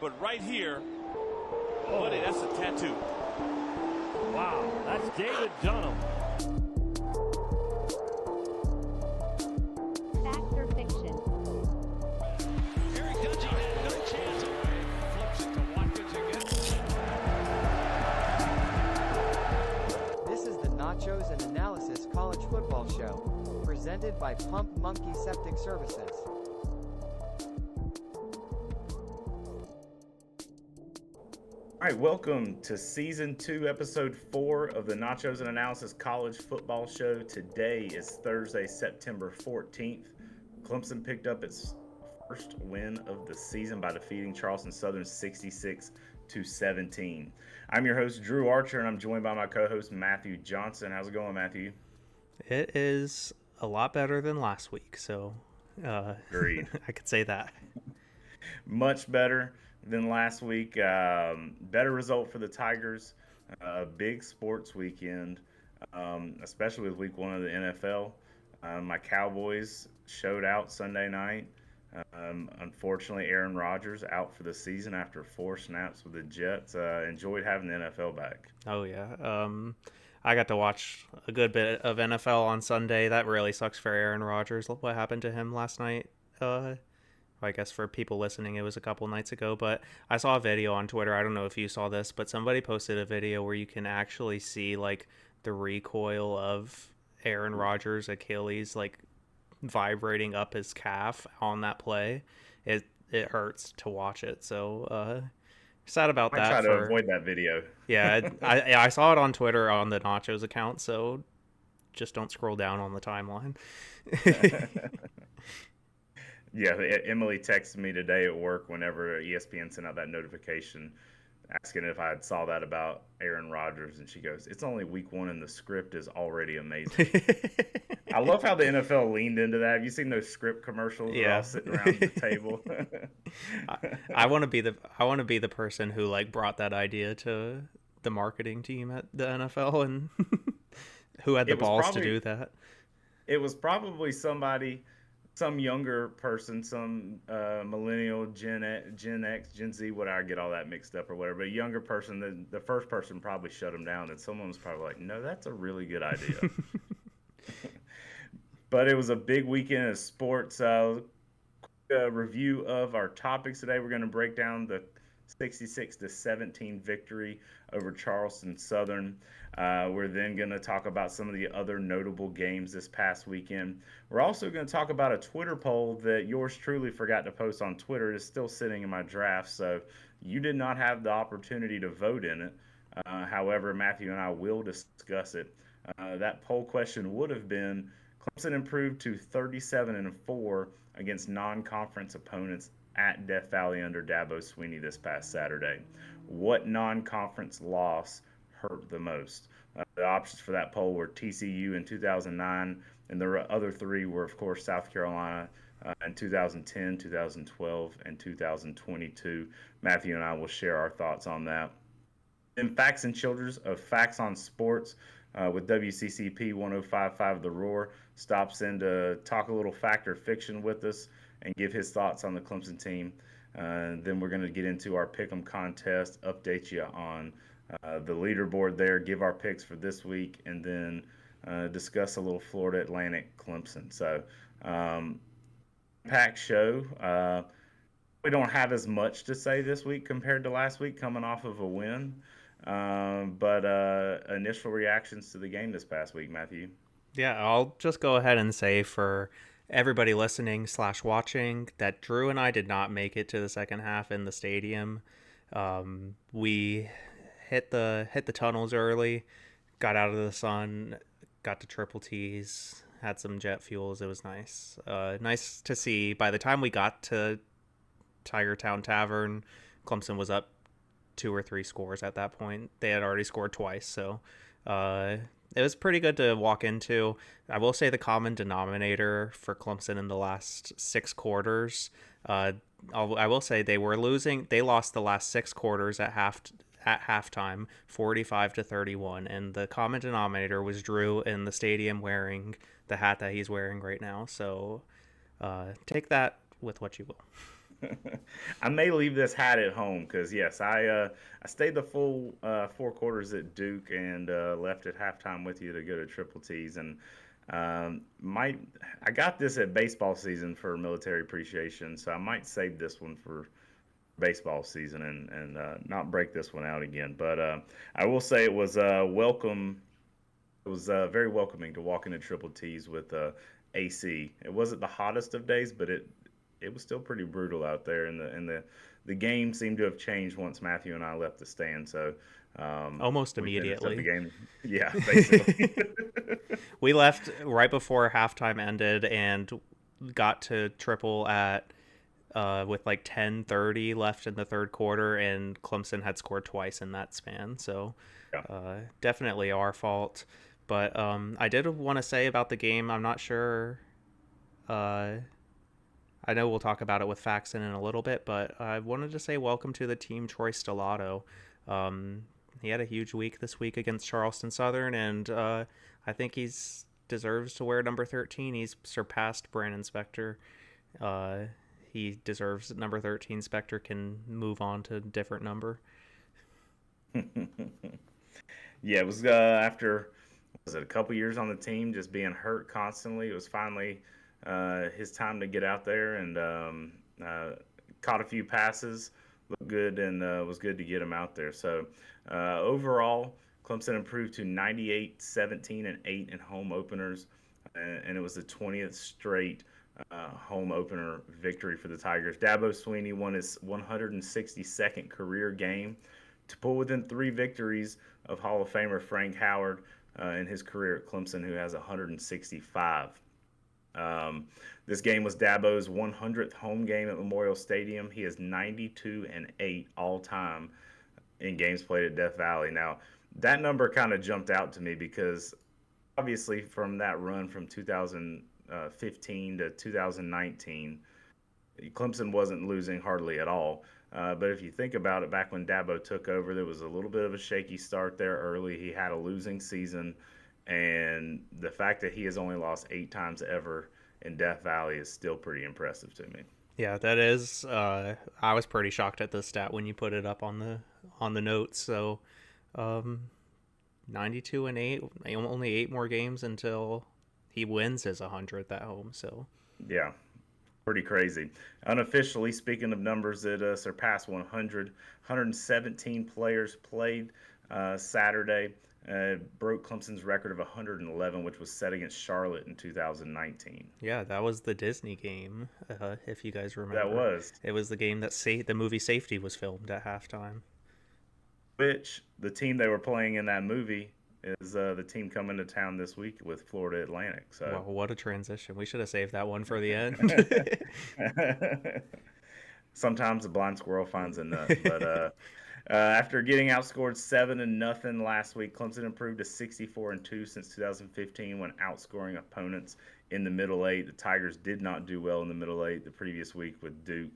But right here, buddy, that's a tattoo. Wow, that's David Dunham. Fact or fiction? Eric Dungey had no chance away. Flips it to Watkins again. This is the Nachos Analysis College Football Show, presented by Pump Monkey Septic Services. All right, welcome to Season 2, Episode 4 of the Nachos Analysis College Football Show. Today is Thursday, September 14th. Clemson picked up its first win of the season by defeating Charleston Southern 66-17. I'm your host, Drew Archer, and I'm joined by my co-host, Matthew Johnson. How's it going, Matthew? It is a lot better than last week, so Agreed. I could say that. Much better than last week. Better result for the Tigers. A big sports weekend, especially with week 1 of the NFL. My Cowboys showed out Sunday night. Unfortunately, Aaron Rodgers out for the season after 4 snaps with the Jets. Enjoyed having the NFL back. Oh, yeah. I got to watch a good bit of NFL on Sunday. That really sucks for Aaron Rodgers. What happened to him last night? I guess for people listening, it was a couple nights ago, but I saw a video on Twitter. I don't know if you saw this, but somebody posted a video where you can actually see like the recoil of Aaron Rodgers' Achilles like vibrating up his calf on that play. It hurts to watch it. So sad about that. I try to avoid that video. Yeah, I saw it on Twitter on the Nachos account, so just don't scroll down on the timeline. Yeah, Emily texted me today at work whenever ESPN sent out that notification asking if I had saw that about Aaron Rodgers, and she goes, "It's only week 1 and the script is already amazing." I love how the NFL leaned into that. Have you seen those script commercials? Yeah, all sitting around the table. I want to be the person who like brought that idea to the marketing team at the NFL and who had the balls to do that. It was probably somebody. Some younger person, some millennial, Gen X, Gen Z, whatever, I get all that mixed up or whatever, but a younger person, the first person probably shut them down, and someone was probably like, no, that's a really good idea. But it was a big weekend of sports. Review of our topics today. We're going to break down the 66-17 victory over Charleston Southern. We're then going to talk about some of the other notable games this past weekend. We're also going to talk about a Twitter poll that yours truly forgot to post on Twitter. It is still sitting in my draft, so you did not have the opportunity to vote in it. However, Matthew and I will discuss it. That poll question would have been, Clemson improved to 37-4 against non-conference opponents at Death Valley under Dabo Swinney this past Saturday. What non-conference loss hurt the most? The options for that poll were TCU in 2009, and the other 3 were, of course, South Carolina in 2010, 2012, and 2022. Matthew and I will share our thoughts on that. Then Facts and Children's of Facts on Sports with WCCP 105.5 The Roar stops in to talk a little fact or fiction with us and give his thoughts on the Clemson team. Then we're going to get into our Pick'em contest, update you on the leaderboard there, give our picks for this week, and then discuss a little Florida Atlantic Clemson. So, packed show. We don't have as much to say this week compared to last week, coming off of a win. But initial reactions to the game this past week, Matthew. Yeah, I'll just go ahead and say for everybody listening / watching that Drew and I did not make it to the second half in the stadium. We hit the tunnels early, got out of the sun, got to Triple T's, had some jet fuels. It was nice. Nice to see. By the time we got to Tiger Town Tavern, Clemson was up 2 or 3 scores at that point. They had already scored twice, so it was pretty good to walk into. I will say the common denominator for Clemson in the last 6 quarters, I will say they were losing. They lost the last 6 quarters at halftime, 45-31, and the common denominator was Drew in the stadium wearing the hat that he's wearing right now. So take that with what you will. I may leave this hat at home because yes, I stayed the full 4 quarters at Duke and left at halftime with you to go to Triple T's and I got this at baseball season for military appreciation, so I might save this one for baseball season and not break this one out again. But I will say it was welcome. It was very welcoming to walk into Triple T's with AC. It wasn't the hottest of days, but it was still pretty brutal out there, and the game seemed to have changed once Matthew and I left the stand. So almost immediately. The game. Yeah, basically. We left right before halftime ended and got to Triple at with like 10:30 left in the third quarter, and Clemson had scored twice in that span. So definitely our fault. But I did want to say about the game, I'm not sure. I know we'll talk about it with Faxon in a little bit, but I wanted to say welcome to the team, Troy Stellato. He had a huge week this week against Charleston Southern, and I think he's deserves to wear number 13. He's surpassed Brandon Spector. He deserves number 13. Spector can move on to a different number. Yeah, it was after a couple years on the team, just being hurt constantly. It was finally his time to get out there and caught a few passes, looked good, and was good to get him out there. So overall, Clemson improved to 98, 17, and 8 in home openers, and it was the 20th straight home opener victory for the Tigers. Dabo Swinney won his 162nd career game to pull within 3 victories of Hall of Famer Frank Howard in his career at Clemson, who has 165. This game was Dabo's 100th home game at Memorial Stadium. He is 92-8 all time in games played at Death Valley. Now, that number kind of jumped out to me because obviously from that run from 2015 to 2019, Clemson wasn't losing hardly at all. But if you think about it, back when Dabo took over, there was a little bit of a shaky start there early. He had a losing season, and the fact that he has only lost 8 times ever in Death Valley is still pretty impressive to me. Yeah, that is. I was pretty shocked at the stat when you put it up on the notes. So, 92-8, only 8 more games until he wins his 100th at home. So, yeah. Pretty crazy. Unofficially, speaking of numbers that surpassed 100, 117 players played Saturday. Broke Clemson's record of 111, which was set against Charlotte in 2019. Yeah, that was the Disney game, if you guys remember. That was. It was the game that the movie Safety was filmed at halftime. Which, the team they were playing in that movie is the team coming to town this week with Florida Atlantic. So, wow, what a transition. We should have saved that one for the end. Sometimes a blind squirrel finds a nut. But after getting outscored 7-0 last week, Clemson improved to 64-2 since 2015 when outscoring opponents in the Middle Eight. The Tigers did not do well in the Middle Eight the previous week with Duke.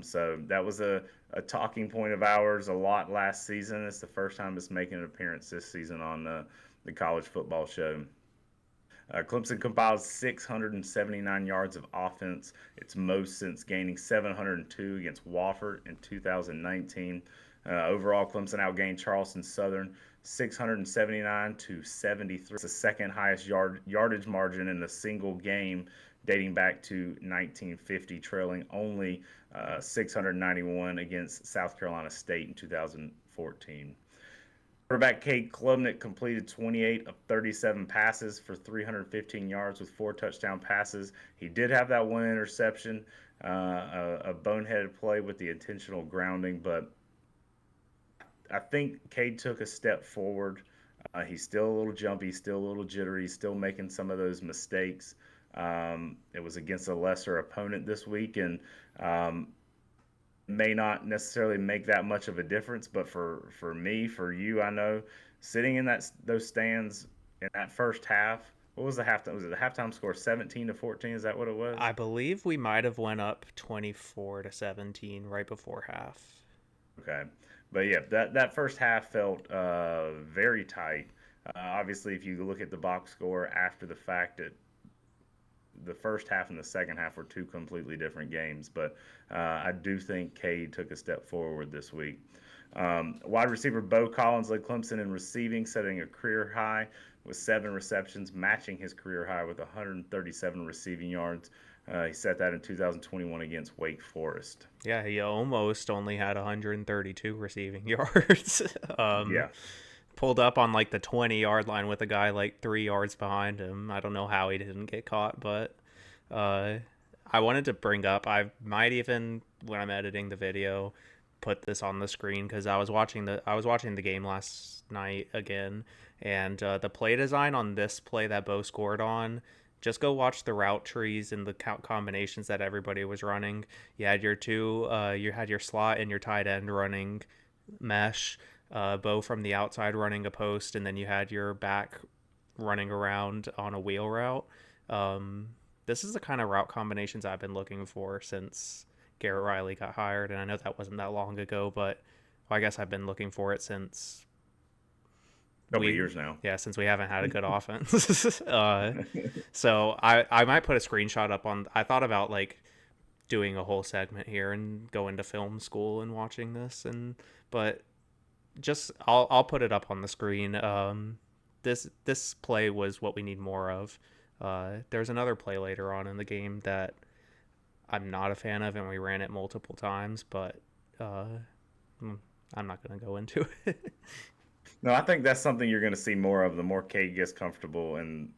So that was a talking point of ours a lot last season. It's the first time it's making an appearance this season on the college football show. Clemson compiled 679 yards of offense, its most since gaining 702 against Wofford in 2019. Overall, Clemson outgained Charleston Southern 679-73. It's the second highest yardage margin in a single game dating back to 1950, trailing only 691 against South Carolina State in 2014. Quarterback Cade Klubnik completed 28 of 37 passes for 315 yards with 4 touchdown passes. He did have that one interception, a boneheaded play with the intentional grounding, but I think Cade took a step forward. He's still a little jumpy, still a little jittery, still making some of those mistakes. It was against a lesser opponent this week, and may not necessarily make that much of a difference, but for me, for you, I know, sitting in those stands in that first half, what was the halftime? Was it the halftime score 17-14? Is that what it was? I believe we might have went up 24-17 right before half. Okay. But yeah, that first half felt very tight. Obviously, if you look at the box score after the fact, the first half and the second half were two completely different games. But I do think Cade took a step forward this week. Wide receiver Bo Collins led Clemson in receiving, setting a career high with 7 receptions, matching his career high with 137 receiving yards. He set that in 2021 against Wake Forest. Yeah, he almost only had 132 receiving yards. Yeah. Pulled up on like the 20-yard line with a guy like 3 yards behind him. I don't know how he didn't get caught, but I wanted to bring up, I might even, when I'm editing the video, put this on the screen because I was watching the game last night again, and the play design on this play that Bo scored on, just go watch the route trees and the combinations that everybody was running. You had your you had your slot and your tight end running mesh, Bo from the outside running a post, and then you had your back running around on a wheel route. This is the kind of route combinations I've been looking for since Garrett Riley got hired, and I know that wasn't that long ago, but I guess I've been looking for it since couple of years now. Yeah, since we haven't had a good offense. So I might put a screenshot up on. I thought about like doing a whole segment here and going to film school and watching this, but just I'll put it up on the screen. This play was what we need more of. There's another play later on in the game that I'm not a fan of, and we ran it multiple times, but I'm not going to go into it. No, I think that's something you're going to see more of the more Cade gets comfortable and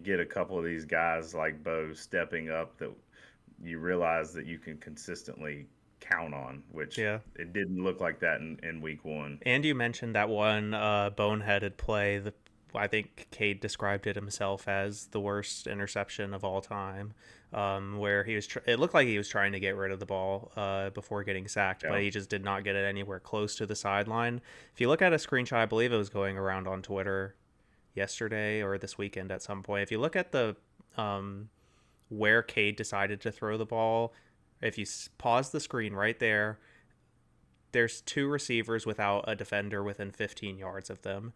get a couple of these guys like Bo stepping up that you realize that you can consistently count on, which it didn't look like that in week 1. And you mentioned that one boneheaded play. I think Cade described it himself as the worst interception of all time, where he was. It looked like he was trying to get rid of the ball before getting sacked, but he just did not get it anywhere close to the sideline. If you look at a screenshot, I believe it was going around on Twitter yesterday or this weekend at some point. If you look at the where Cade decided to throw the ball, if you pause the screen right there, there's 2 receivers without a defender within 15 yards of them.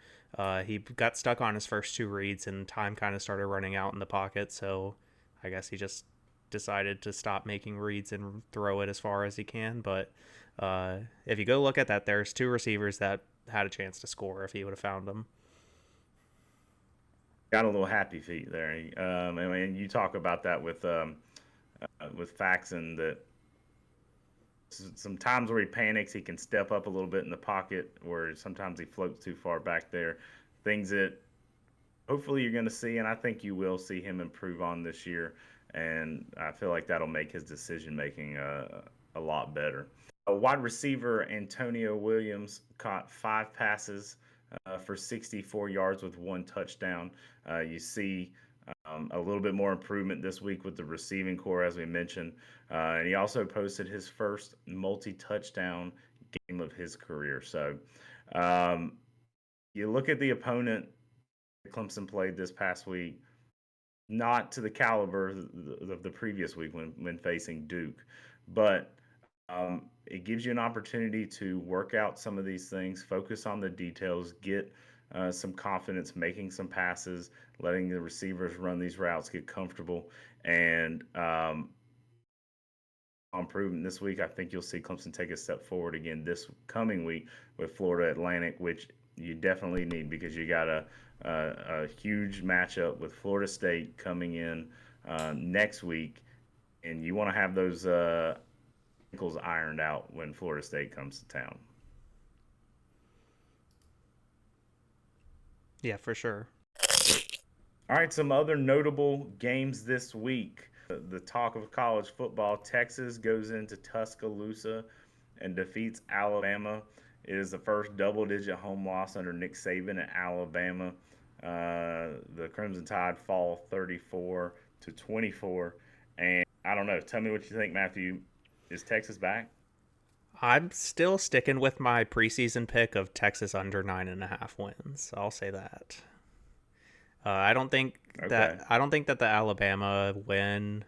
He got stuck on his first 2 reads, and time kind of started running out in the pocket, so I guess he just decided to stop making reads and throw it as far as he can. But if you go look at that, there's 2 receivers that had a chance to score if he would have found them. Got a little happy feet there. I mean, you talk about that with Faxon, that some times where he panics, he can step up a little bit in the pocket, or sometimes he floats too far back there. Things that hopefully you're going to see, and I think you will see him improve on this year. And I feel like that'll make his decision-making a lot better. A wide receiver, Antonio Williams, caught 5 passes for 64 yards with 1 touchdown. You see a little bit more improvement this week with the receiving core, as we mentioned. And he also posted his first multi-touchdown game of his career. So you look at the opponent Clemson played this past week, not to the caliber of the previous week when facing Duke, but it gives you an opportunity to work out some of these things, focus on the details, get some confidence making some passes, letting the receivers run these routes, get comfortable, and improvement this week. I think you'll see Clemson take a step forward again this coming week with Florida Atlantic, which you definitely need because you got a huge matchup with Florida State coming in next week, and you want to have those ankles ironed out when Florida State comes to town. Yeah, for sure. All right, some other notable games this week. The talk of college football, Texas goes into Tuscaloosa and defeats Alabama. It is the first double-digit home loss under Nick Saban at Alabama. The Crimson Tide fall 34-24. And I don't know. Tell me what you think, Matthew. Is Texas back? I'm still sticking with my preseason pick of Texas under 9.5 wins. I'll say that. I don't think that the Alabama win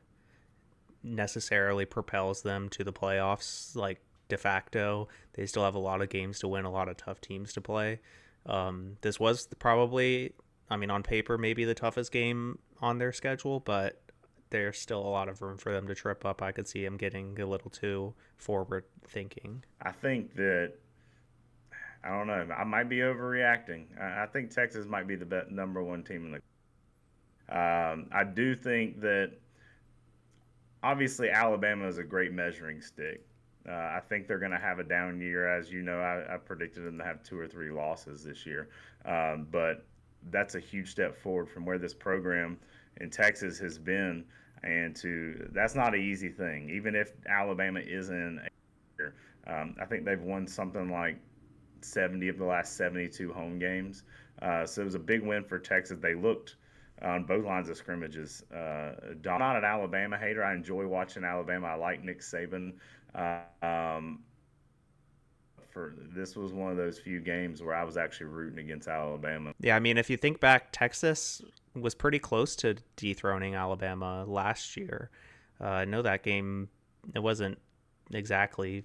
necessarily propels them to the playoffs, like de facto. They still have a lot of games to win, a lot of tough teams to play. This was probably, I mean, on paper, maybe the toughest game on their schedule, but there's still a lot of room for them to trip up. I could see them getting a little too forward thinking. I think that, I don't know, I might be overreacting. I think Texas might be the number one team in the I do think that obviously Alabama is a great measuring stick. I think they're going to have a down year. As you know, I predicted them to have 2 or 3 losses this year. But that's a huge step forward from where this program in Texas has been. And that's not an easy thing. Even if Alabama is in a year, I think they've won something like 70 of the last 72 home games. So it was a big win for Texas. They looked on both lines of scrimmages. I'm not an Alabama hater. I enjoy watching Alabama. I like Nick Saban. This was one of those few games where I was actually rooting against Alabama. Yeah, I mean, if you think back, Texas was pretty close to dethroning Alabama last year. I know that game, it wasn't exactly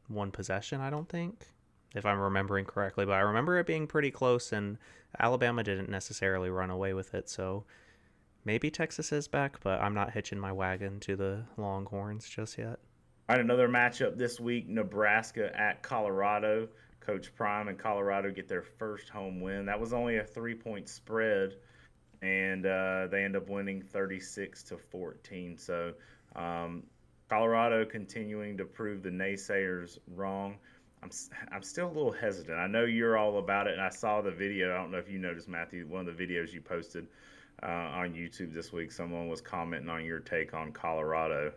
one possession, I don't think, if I'm remembering correctly, but I remember it being pretty close, and Alabama didn't necessarily run away with it, so maybe Texas is back, but I'm not hitching my wagon to the Longhorns just yet. All right, another matchup this week, Nebraska at Colorado. Coach Prime and Colorado get their first home win. That was only a 3-point spread, and they end up winning 36-14. So Colorado continuing to prove the naysayers wrong. I'm still a little hesitant. I know you're all about it, and I saw the video. I don't know if you noticed, Matthew, one of the videos you posted on YouTube this week. Someone was commenting on your take on Colorado.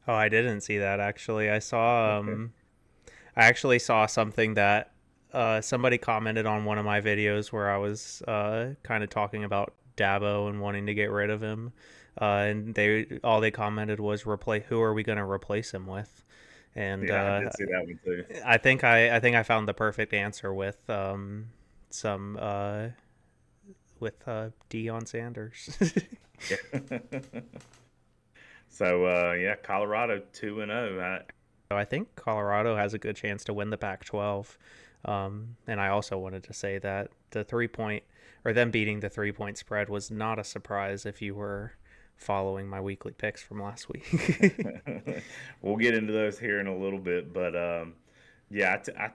Oh, I didn't see that, actually. I actually saw something that somebody commented on one of my videos where I was kind of talking about Dabo and wanting to get rid of him. And all they commented was, who are we going to replace him with? And yeah, I did see that one too. I think I found the perfect answer with Deion Sanders. Yeah. So Colorado 2-0. I think Colorado has a good chance to win the Pac-12. And I also wanted to say that them beating the 3-point spread was not a surprise if you were following my weekly picks from last week. We'll get into those here in a little bit, but I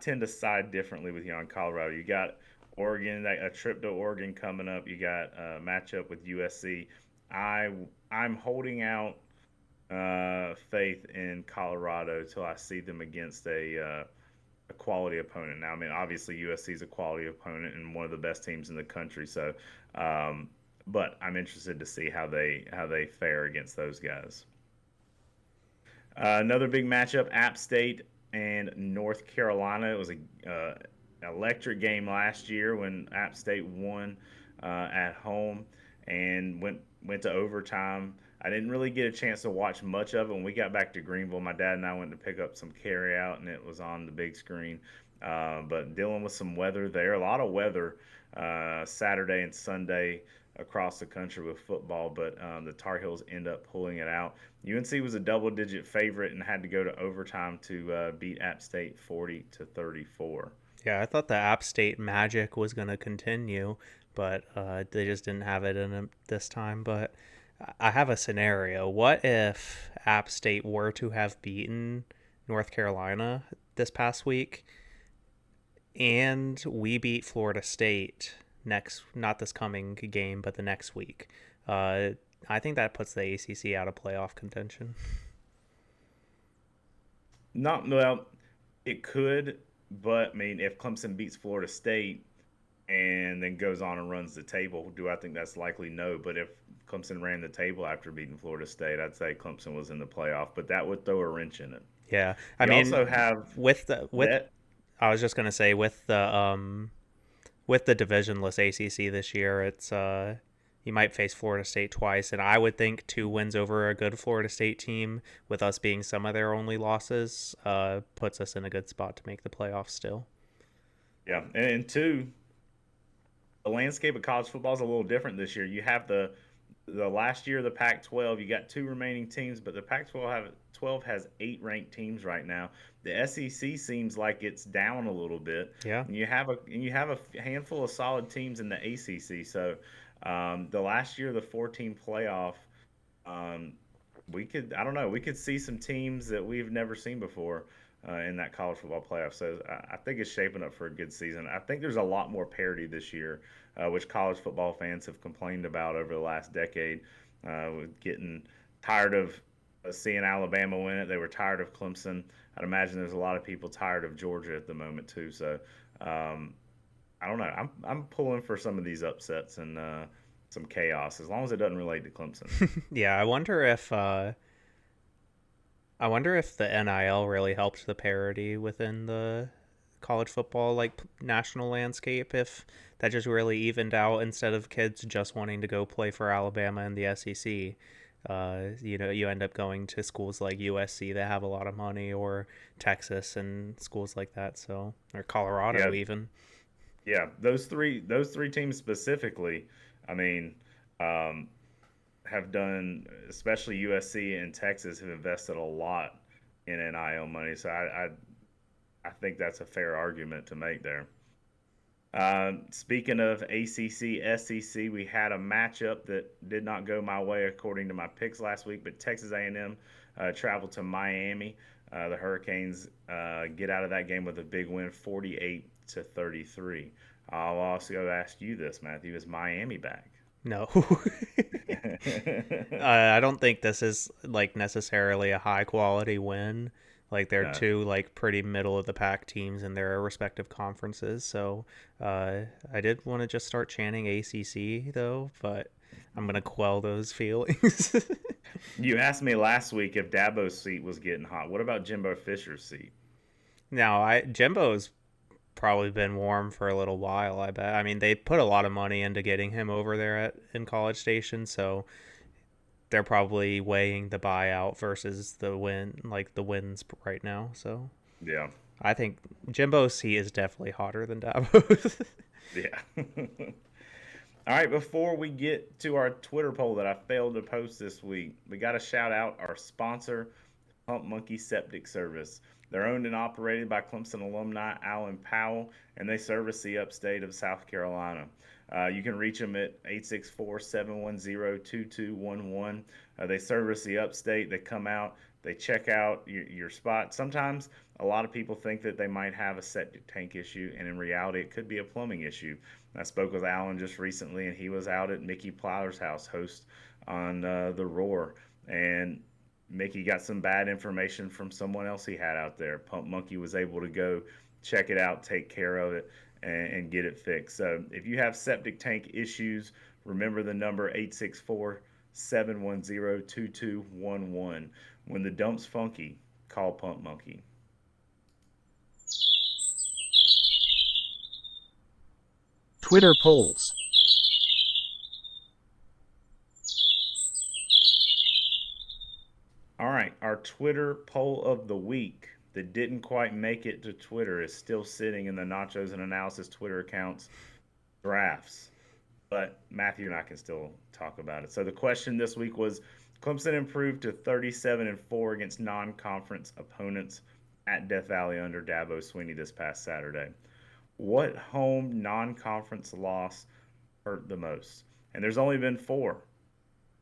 tend to side differently with you on Colorado. You got Oregon, a trip to Oregon coming up. You got a matchup with USC. I'm holding out faith in Colorado till I see them against a quality opponent. Now, I mean, obviously USC is a quality opponent and one of the best teams in the country. So, but I'm interested to see how they fare against those guys. Another big matchup: App State and North Carolina. It was a electric game last year when App State won at home and went to overtime. I didn't really get a chance to watch much of it. When we got back to Greenville, my dad and I went to pick up some carryout, and it was on the big screen. But dealing with some weather there, a lot of weather Saturday and Sunday across the country with football, but the Tar Heels end up pulling it out. UNC was a double-digit favorite and had to go to overtime to beat App State 40-34. Yeah, I thought the App State magic was going to continue, but they just didn't have it in them this time. But I have a scenario. What if App State were to have beaten North Carolina this past week and we beat Florida State not this coming game, but the next week? I think that puts the ACC out of playoff contention. It could, but I mean, if Clemson beats Florida State and then goes on and runs the table, do I think that's likely? No. But if Clemson ran the table after beating Florida State, I'd say Clemson was in the playoff, but that would throw a wrench in it. Yeah, I also have I was just gonna say with the divisionless ACC this year, it's you might face Florida State twice, and I would think 2 wins over a good Florida State team, with us being some of their only losses, puts us in a good spot to make the playoffs still. Yeah, and 2, the landscape of college football is a little different this year. You have the last year of the Pac-12, you got 2 remaining teams, but the Pac-12 has 8 ranked teams right now. The SEC seems like it's down a little bit. Yeah, and you have a handful of solid teams in the ACC. So the last year of the 14 playoff, I don't know, we could see some teams that we've never seen before in that college football playoff. So I think it's shaping up for a good season. I think there's a lot more parity this year, which college football fans have complained about over the last decade, with getting tired of seeing Alabama win it. They were tired of Clemson. I'd imagine there's a lot of people tired of Georgia at the moment too. So I don't know. I'm pulling for some of these upsets and some chaos, as long as it doesn't relate to Clemson. Yeah, I wonder if the NIL really helped the parity within the college football national landscape. If that just really evened out, instead of kids just wanting to go play for Alabama and the SEC, you end up going to schools like USC that have a lot of money, or Texas and schools like that. So, or Colorado even. Yeah, those three teams specifically, I mean, have done, especially USC and Texas, have invested a lot in NIL money. So I think that's a fair argument to make there. Speaking of ACC, SEC, we had a matchup that did not go my way according to my picks last week, but Texas A&M traveled to Miami. The Hurricanes get out of that game with a big win, 48-33. I'll also ask you this, Matthew: is Miami back? No. I don't think this is necessarily a high quality win. They're two pretty middle of the pack teams in their respective conferences. So I did want to just start chanting ACC though, but I'm gonna quell those feelings. You asked me last week if Dabo's seat was getting hot. What about Jimbo Fisher's seat? Now, Jimbo's probably been warm for a little while, I bet. I mean, they put a lot of money into getting him over there in College Station, so they're probably weighing the buyout versus the wins right now. So yeah, I think Jimbo's seat is definitely hotter than Dabo's. Yeah. All right, before we get to our Twitter poll that I failed to post this week, we got to shout out our sponsor, Pump Monkey Septic Service. They're owned and operated by Clemson alumni Alan Powell, and they service the upstate of South Carolina. You can reach them at 864-710-2211. They service the upstate. They come out. They check out your spot. Sometimes a lot of people think that they might have a septic tank issue, and in reality, it could be a plumbing issue. I spoke with Alan just recently, and he was out at Mickey Plowler's house, host on The Roar, and Mickey got some bad information from someone else he had out there. Pump Monkey was able to go check it out, take care of it, and get it fixed. So if you have septic tank issues, remember the number 864-710-2211. When the dump's funky, call Pump Monkey. Twitter polls. All right, our Twitter poll of the week that didn't quite make it to Twitter is still sitting in the Nachos and Analysis Twitter accounts drafts. But Matthew and I can still talk about it. So the question this week was, Clemson improved to 37-4 against non-conference opponents at Death Valley under Dabo Swinney this past Saturday. What home non-conference loss hurt the most? And there's only been 4.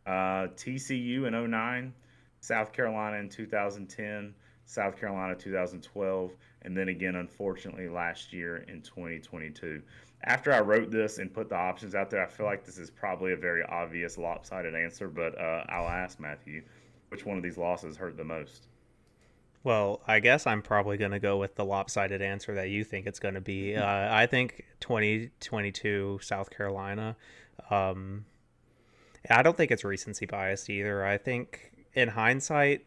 TCU in 2009, South Carolina in 2010, South Carolina 2012, and then again, unfortunately, last year in 2022. After I wrote this and put the options out there, I feel like this is probably a very obvious lopsided answer, but I'll ask Matthew, which one of these losses hurt the most? Well, I guess I'm probably going to go with the lopsided answer that you think it's going to be. I think 2022 South Carolina. I don't think it's recency biased either. I think in hindsight,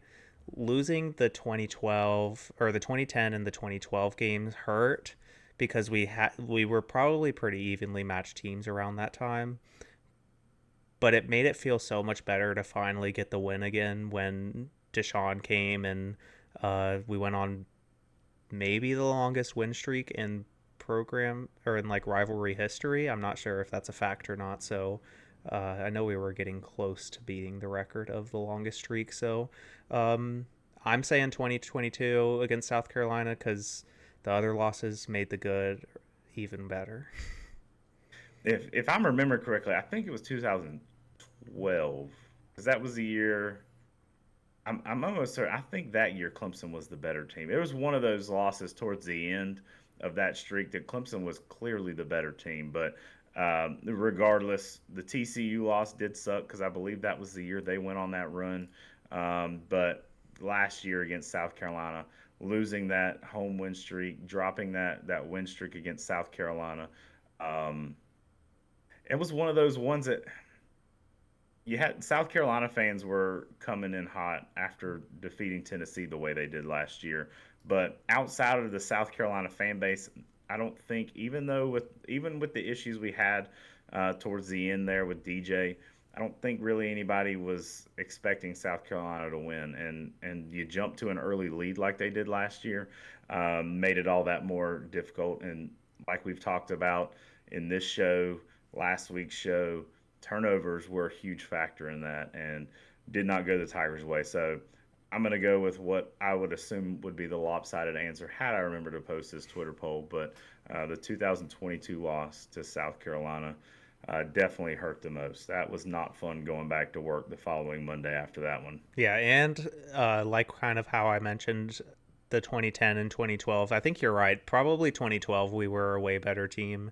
losing the 2012 or the 2010 and the 2012 games hurt because we were probably pretty evenly matched teams around that time. But it made it feel so much better to finally get the win again when Deshaun came and we went on maybe the longest win streak in program or in rivalry history. I'm not sure if that's a fact or not. So I know we were getting close to beating the record of the longest streak. So I'm saying 2022 against South Carolina because the other losses made the good even better. If I remember correctly, I think it was 2012. because that was the year. I'm almost certain. I think that year Clemson was the better team. It was one of those losses towards the end of that streak that Clemson was clearly the better team. But regardless, the TCU loss did suck because I believe that was the year they went on that run. But last year against South Carolina, losing that home win streak, dropping that win streak against South Carolina, it was one of those ones that you had. South Carolina fans were coming in hot after defeating Tennessee the way they did last year. But outside of the South Carolina fan base, I don't think, even with the issues we had towards the end there with DJ, I don't think really anybody was expecting South Carolina to win. And you jump to an early lead like they did last year, made it all that more difficult. And like we've talked about in this show, last week's show, turnovers were a huge factor in that and did not go the Tigers' way. So I'm going to go with what I would assume would be the lopsided answer had I remembered to post this Twitter poll. But the 2022 loss to South Carolina definitely hurt the most. That was not fun going back to work the following Monday after that one. Yeah, and like kind of how I mentioned the 2010 and 2012, I think you're right. Probably 2012 we were a way better team.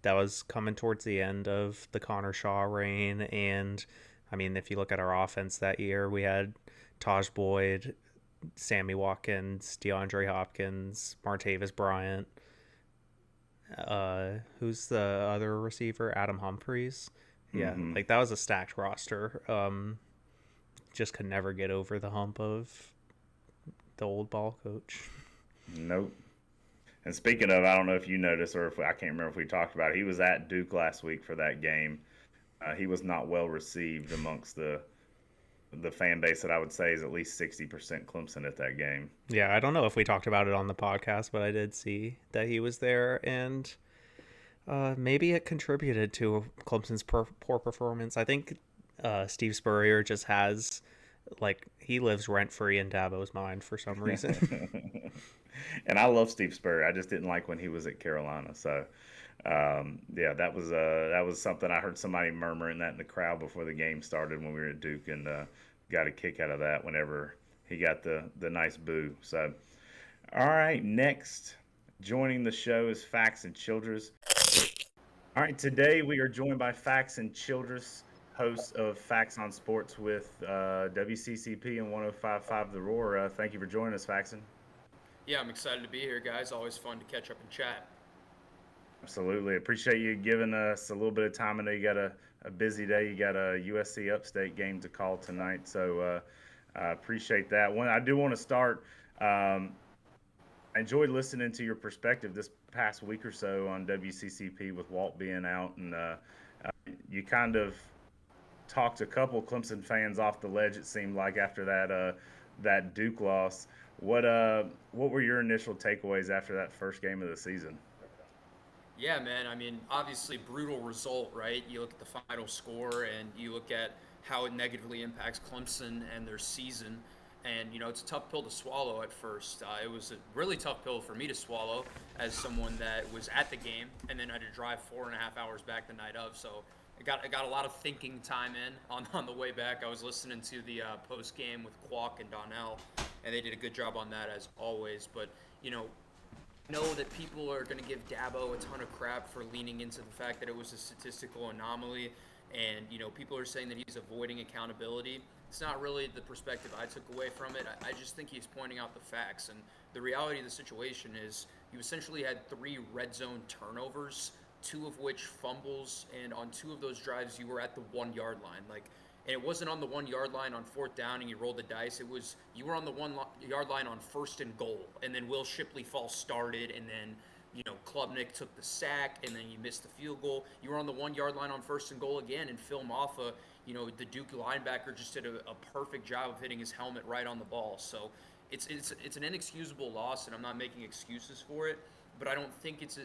That was coming towards the end of the Connor Shaw reign. And, I mean, if you look at our offense that year, we had Taj Boyd, Sammy Watkins, DeAndre Hopkins, Martavis Bryant. Who's the other receiver? Adam Humphries. Yeah, like that was a stacked roster. Just could never get over the hump of the old ball coach. Nope. And speaking of, I don't know if you noticed or I can't remember if we talked about it. He was at Duke last week for that game. He was not well received amongst the fan base that I would say is at least 60% Clemson at that game. Yeah, I don't know if we talked about it on the podcast, but I did see that he was there, and maybe it contributed to Clemson's poor performance. I think Steve Spurrier just has, like, he lives rent-free in Dabo's mind for some reason. And I love Steve Spurrier. I just didn't like when he was at Carolina. So, yeah, that was something I heard somebody murmuring that in the crowd before the game started when we were at Duke, and got a kick out of that whenever he got the nice boo. So, all right, next joining the show is Facts and Childress. All right, today we are joined by Facts and Childress, host of Facts on Sports with WCCP and 105.5 The Roar. Thank you for joining us, Faxon. Yeah, I'm excited to be here, guys. Always fun to catch up and chat. Absolutely. Appreciate you giving us a little bit of time. I know you got a busy day. You got a USC Upstate game to call tonight, so I appreciate that. I do want to start. I enjoyed listening to your perspective this past week or so on WCCP with Walt being out, and you kind of talked a couple Clemson fans off the ledge, it seemed like, after that Duke loss. What were your initial takeaways after that first game of the season? Yeah, man. I mean, obviously, brutal result, right? You look at the final score and you look at how it negatively impacts Clemson and their season. And, you know, it's a tough pill to swallow at first. It was a really tough pill for me to swallow as someone that was at the game and then had to drive 4.5 hours back the night of. So I got a lot of thinking time in on the way back. I was listening to the post game with Kwok and Donnell, and they did a good job on that as always. But, you know that people are going to give Dabo a ton of crap for leaning into the fact that it was a statistical anomaly, and, you know, people are saying that he's avoiding accountability. It's not really the perspective I took away from it. I just think he's pointing out the facts, and the reality of the situation is you essentially had 3 red zone turnovers, 2 of which fumbles, and on 2 of those drives you were at the 1-yard line. And it wasn't on the 1-yard line on 4th down and you rolled the dice. It was you were on the 1-yard line on 1st and goal, and then Will Shipley false started, and then, you know, Klubnik took the sack, and then you missed the field goal. You were on the 1-yard line on 1st and goal again, and Phil Maffa, you know, the Duke linebacker, just did a perfect job of hitting his helmet right on the ball. So it's an inexcusable loss, and I'm not making excuses for it. But I don't think it's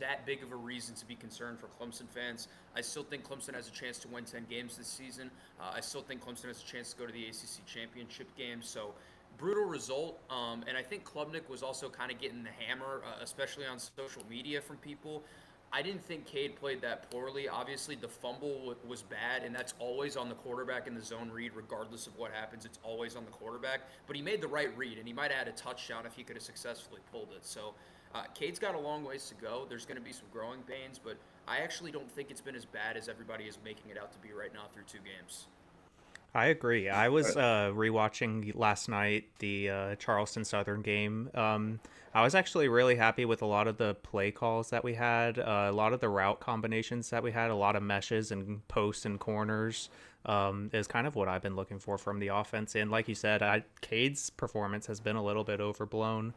that big of a reason to be concerned for Clemson fans. I still think Clemson has a chance to win 10 games this season. I still think Clemson has a chance to go to the ACC championship game. So, brutal result. And I think Klubnik was also kind of getting the hammer, especially on social media from people. I didn't think Cade played that poorly. Obviously, the fumble was bad, and that's always on the quarterback in the zone read, regardless of what happens. It's always on the quarterback. But he made the right read, and he might have had a touchdown if he could have successfully pulled it. So Cade's got a long ways to go. There's going to be some growing pains, but I actually don't think it's been as bad as everybody is making it out to be right now through 2 games. I agree. I was rewatching last night the Charleston Southern game. I was actually really happy with a lot of the play calls that we had, a lot of the route combinations that we had, a lot of meshes and posts and corners. Is kind of what I've been looking for from the offense. And like you said, Cade's performance has been a little bit overblown.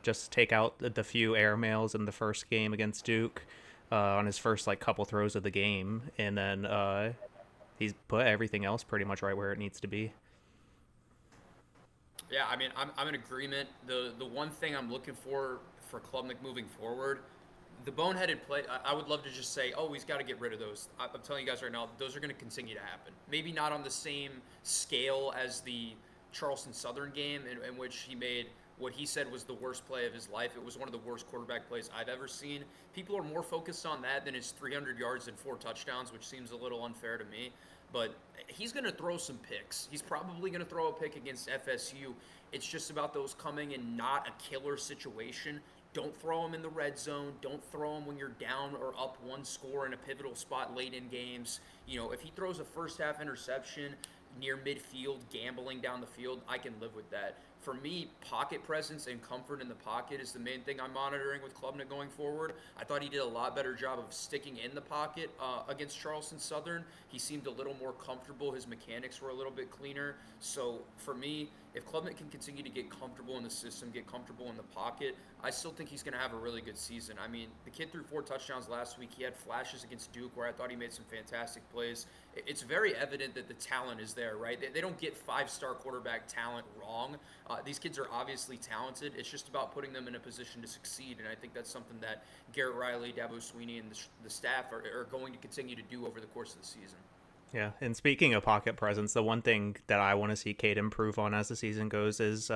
Just take out the few airmails in the first game against Duke on his first couple throws of the game, and then he's put everything else pretty much right where it needs to be. Yeah, I mean, I'm in agreement. The one thing I'm looking for Klubnik moving forward, the boneheaded play, I would love to just say, oh, he's got to get rid of those. I'm telling you guys right now, those are going to continue to happen. Maybe not on the same scale as the Charleston Southern game in which he made what he said was the worst play of his life. It was one of the worst quarterback plays I've ever seen. People are more focused on that than his 300 yards and 4 touchdowns, which seems a little unfair to me. But he's going to throw some picks. He's probably going to throw a pick against FSU. It's just about those coming in not a killer situation. Don't throw them in the red zone. Don't throw them when you're down or up 1 score in a pivotal spot late in games. If he throws a first half interception near midfield, gambling down the field, I can live with that. For me, pocket presence and comfort in the pocket is the main thing I'm monitoring with Klubnik going forward. I thought he did a lot better job of sticking in the pocket against Charleston Southern. He seemed a little more comfortable. His mechanics were a little bit cleaner. So for me, if Klubnik can continue to get comfortable in the system, get comfortable in the pocket, I still think he's going to have a really good season. I mean, the kid threw 4 touchdowns last week. He had flashes against Duke where I thought he made some fantastic plays. It's very evident that the talent is there, right? They don't get 5-star quarterback talent wrong. These kids are obviously talented. It's just about putting them in a position to succeed, and I think that's something that Garrett Riley, Dabo Sweeney, and the staff are going to continue to do over the course of the season. Yeah, and speaking of pocket presence, the one thing that I want to see Cade improve on as the season goes is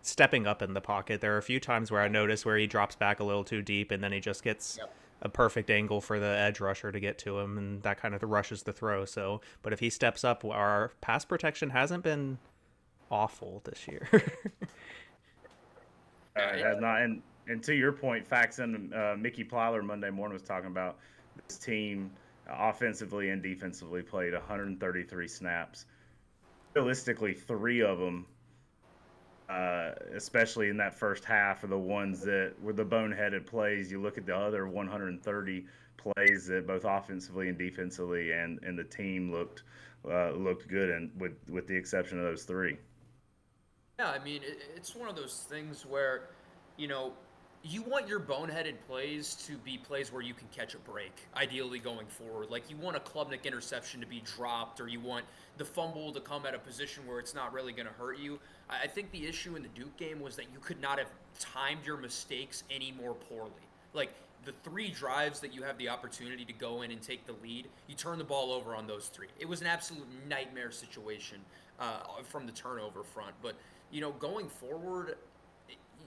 stepping up in the pocket. There are a few times where I notice where he drops back a little too deep, and then he just gets a perfect angle for the edge rusher to get to him, and that kind of rushes the throw. So, but if he steps up, our pass protection hasn't been awful this year. It has not. And to your point, Faxon, Mickey Plyler Monday morning was talking about this team offensively and defensively played 133 snaps. Realistically, 3 of them, especially in that first half, are the ones that were the boneheaded plays. You look at the other 130 plays that both offensively and defensively, and the team looked good, and with the exception of those 3. Yeah, I mean, it's one of those things where, you want your boneheaded plays to be plays where you can catch a break, ideally going forward. Like, you want a Klubnik interception to be dropped, or you want the fumble to come at a position where it's not really going to hurt you. I think the issue in the Duke game was that you could not have timed your mistakes any more poorly. Like, the 3 drives that you have the opportunity to go in and take the lead, you turn the ball over on those 3. It was an absolute nightmare situation from the turnover front. But, going forward,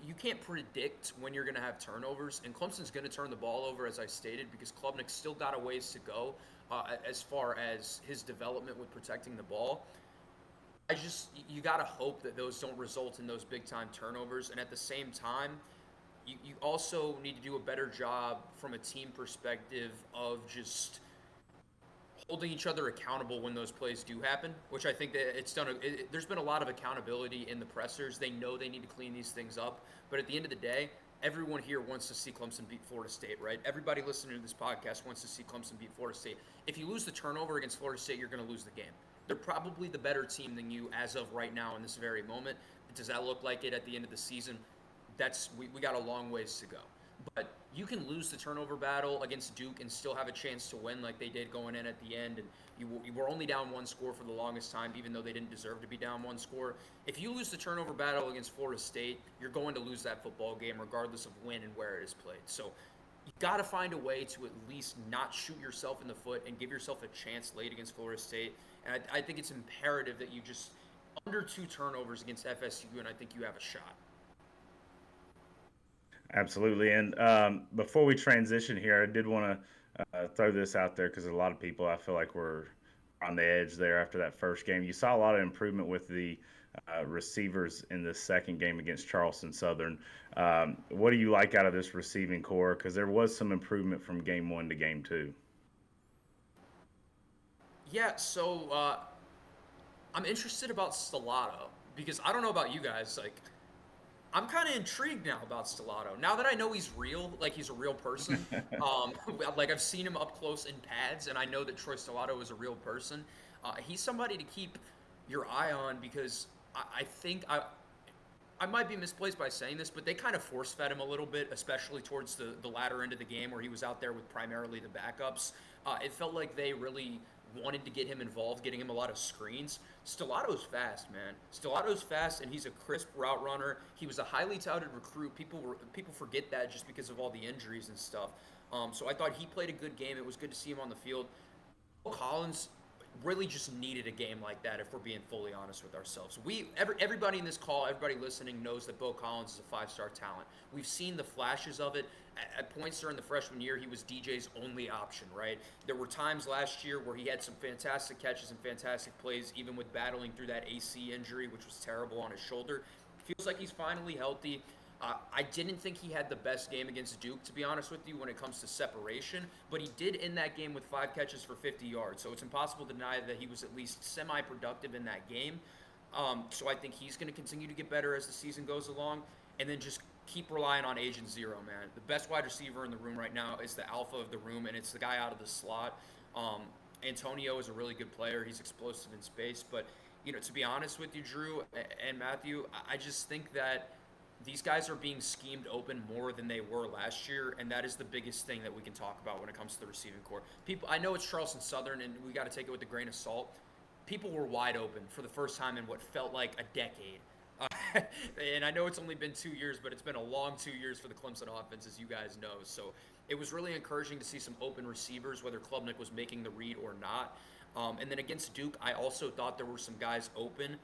you can't predict when you're going to have turnovers, and Clemson's going to turn the ball over, as I stated, because Klubnik's still got a ways to go as far as his development with protecting the ball. You got to hope that those don't result in those big-time turnovers, and at the same time, you also need to do a better job from a team perspective of just holding each other accountable when those plays do happen, which I think that it's done. There's been a lot of accountability in the pressers. They know they need to clean these things up. But at the end of the day, everyone here wants to see Clemson beat Florida State, right? Everybody listening to this podcast wants to see Clemson beat Florida State. If you lose the turnover against Florida State, you're going to lose the game. They're probably the better team than you as of right now in this very moment. Does that look like it at the end of the season? We got a long ways to go. But you can lose the turnover battle against Duke and still have a chance to win like they did going in at the end. And you were only down 1 score for the longest time, even though they didn't deserve to be down 1 score. If you lose the turnover battle against Florida State, you're going to lose that football game regardless of when and where it is played. So you got to find a way to at least not shoot yourself in the foot and give yourself a chance late against Florida State. And I think it's imperative that you just under 2 turnovers against FSU, and I think you have a shot. Absolutely. And before we transition here, I did want to throw this out there because a lot of people I feel like were on the edge there after that first game. You saw a lot of improvement with the receivers in the second game against Charleston Southern. What do you like out of this receiving core? Because there was some improvement from game 1 to game 2. Yeah, so I'm interested about Stellato because I don't know about you guys. Like, I'm kind of intrigued now about Stellato. Now that I know he's real, like he's a real person, like I've seen him up close in pads, and I know that Troy Stellato is a real person. He's somebody to keep your eye on because I think I might be misplaced by saying this, but they kind of force-fed him a little bit, especially towards the latter end of the game where he was out there with primarily the backups. It felt like they really wanted to get him involved, getting him a lot of screens. Stellato's fast, man. Stellato's fast, and he's a crisp route runner. He was a highly touted recruit. People forget that just because of all the injuries and stuff. So I thought he played a good game. It was good to see him on the field. Collins really just needed a game like that, if we're being fully honest with ourselves. Everybody in this call, everybody listening knows that Bo Collins is a 5-star talent. We've seen the flashes of it. At points during the freshman year, he was DJ's only option, right? There were times last year where he had some fantastic catches and fantastic plays, even with battling through that AC injury, which was terrible on his shoulder. Feels like he's finally healthy. I didn't think he had the best game against Duke, to be honest with you, when it comes to separation, but he did end that game with 5 catches for 50 yards, so it's impossible to deny that he was at least semi-productive in that game. So I think he's going to continue to get better as the season goes along, and then just keep relying on Agent Zero, man. The best wide receiver in the room right now is the alpha of the room, and it's the guy out of the slot. Antonio is a really good player. He's explosive in space, but, to be honest with you, Drew and Matthew, I just think that these guys are being schemed open more than they were last year, and that is the biggest thing that we can talk about when it comes to the receiving core. I know it's Charleston Southern, and we got to take it with a grain of salt. People were wide open for the first time in what felt like a decade. And I know it's only been 2 years, but it's been a long 2 years for the Clemson offense, as you guys know. So it was really encouraging to see some open receivers, whether Klubnik was making the read or not. And then against Duke, I also thought there were some guys open.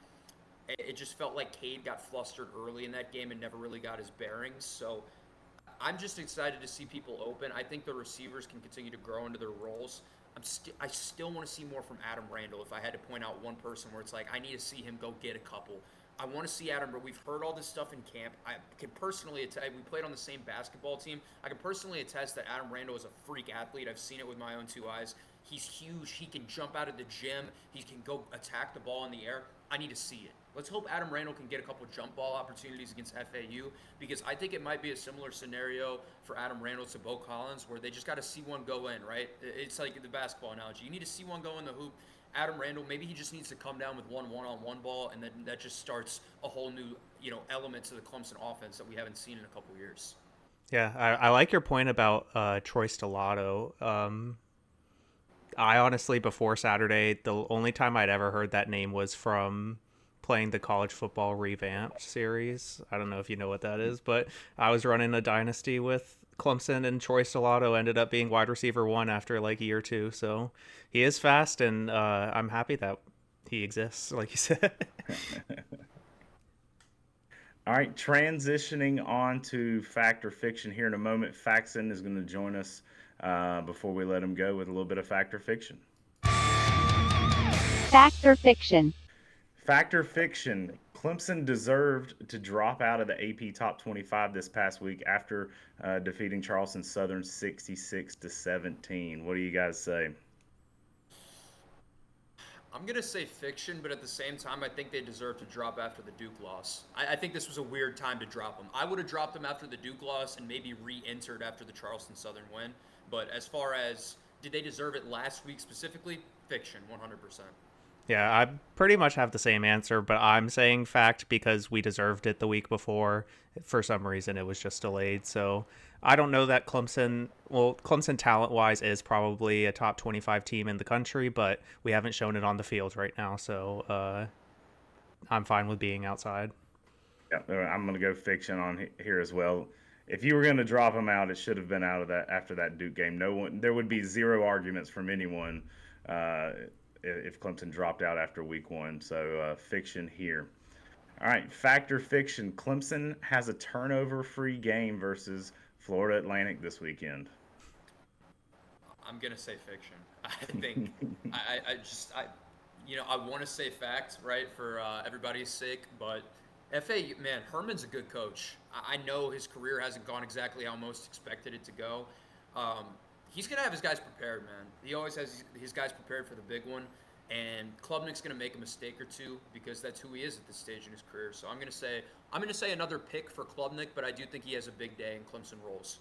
It just felt like Cade got flustered early in that game and never really got his bearings. So I'm just excited to see people open. I think the receivers can continue to grow into their roles. I still want to see more from Adam Randall. If I had to point out one person where it's like, I need to see him go get a couple. I want to see Adam, but we've heard all this stuff in camp. I can personally attest, we played on the same basketball team. I can personally attest that Adam Randall is a freak athlete. I've seen it with my own 2 eyes. He's huge. He can jump out of the gym. He can go attack the ball in the air. I need to see it. Let's hope Adam Randall can get a couple jump ball opportunities against FAU, because I think it might be a similar scenario for Adam Randall to Bo Collins, where they just got to see one go in, right? It's like the basketball analogy. You need to see one go in the hoop. Adam Randall, maybe he just needs to come down with one-on-one ball, and then that just starts a whole new, element to the Clemson offense that we haven't seen in a couple years. Yeah, I like your point about Troy Stellato. I honestly, before Saturday, the only time I'd ever heard that name was from playing the college football revamped series. I don't know if you know what that is, but I was running a dynasty with Clemson, and Troy Stellato ended up being wide receiver 1 after like a year or 2. So he is fast, and I'm happy that he exists, like you said. All right, transitioning on to Fact or Fiction here in a moment. Faxon is going to join us before we let him go with a little bit of Fact or Fiction. Fact or Fiction. Fact or Fiction. Clemson deserved to drop out of the AP Top 25 this past week after defeating Charleston Southern 66-17. What do you guys say? I'm going to say fiction, but at the same time, I think they deserve to drop after the Duke loss. I think this was a weird time to drop them. I would have dropped them after the Duke loss and maybe re-entered after the Charleston Southern win. But as far as did they deserve it last week specifically, fiction, 100%. Yeah, I pretty much have the same answer, but I'm saying fact because we deserved it the week before. For some reason, it was just delayed. So I don't know that Clemson talent-wise is probably a top 25 team in the country, but we haven't shown it on the field right now. So I'm fine with being outside. Yeah, I'm going to go fiction on here as well. If you were going to drop them out, it should have been out of that after that Duke game. There would be zero arguments from anyone if Clemson dropped out after week 1. So fiction here. All right, fact or fiction? Clemson has a turnover-free game versus Florida Atlantic this weekend. I'm gonna say fiction. I think I want to say fact, right, for everybody's sake, but FAU, man, Herman's a good coach. I know his career hasn't gone exactly how most expected it to go. He's gonna have his guys prepared, man. He always has his guys prepared for the big one. And Klubnik's going to make a mistake or two because that's who he is at this stage in his career. So I'm going to say another pick for Klubnik, but I do think he has a big day and Clemson rolls.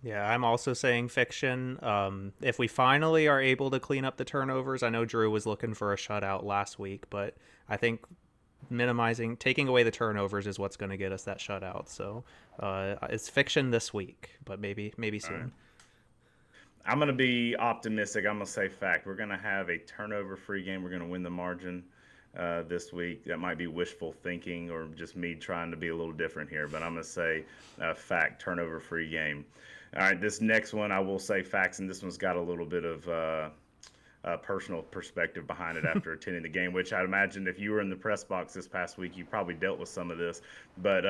Yeah, I'm also saying fiction. If we finally are able to clean up the turnovers, I know Drew was looking for a shutout last week, but I think taking away the turnovers is what's going to get us that shutout. So it's fiction this week, but maybe soon. Right. I'm going to be optimistic. I'm going to say fact. We're going to have a turnover-free game. We're going to win the margin this week. That might be wishful thinking or just me trying to be a little different here, but I'm going to say fact, turnover-free game. All right, this next one I will say facts, and this one's got a little bit of personal perspective behind it after attending the game, which I'd imagine if you were in the press box this past week, you probably dealt with some of this. But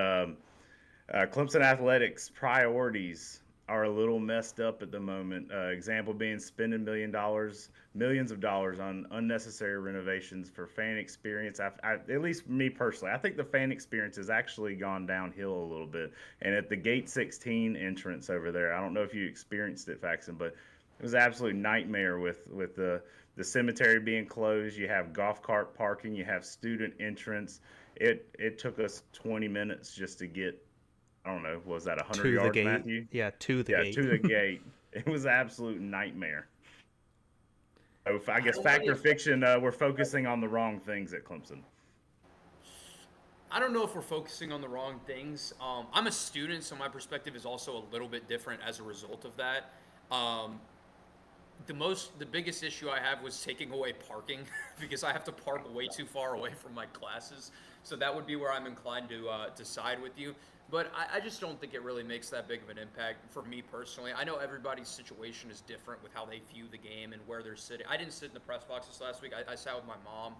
Clemson Athletics priorities are a little messed up at the moment. Example being spending millions of dollars on unnecessary renovations for fan experience. At least me personally, I think the fan experience has actually gone downhill a little bit. And at the Gate 16 entrance over there, I don't know if you experienced it, Faxon, but it was an absolute nightmare with the cemetery being closed. You have golf cart parking. You have student entrance. It took us 20 minutes just to get, I don't know, was that 100 yards, Matthew? Yeah, to the gate. Yeah, to the gate. It was an absolute nightmare. So I guess fact or fiction, we're focusing on the wrong things at Clemson. I don't know if we're focusing on the wrong things. I'm a student, so my perspective is also a little bit different as a result of that. The biggest issue I have was taking away parking because I have to park way too far away from my classes. So that would be where I'm inclined to side with you. But I just don't think it really makes that big of an impact for me personally. I know everybody's situation is different with how they view the game and where they're sitting. I didn't sit in the press boxes last week. I sat with my mom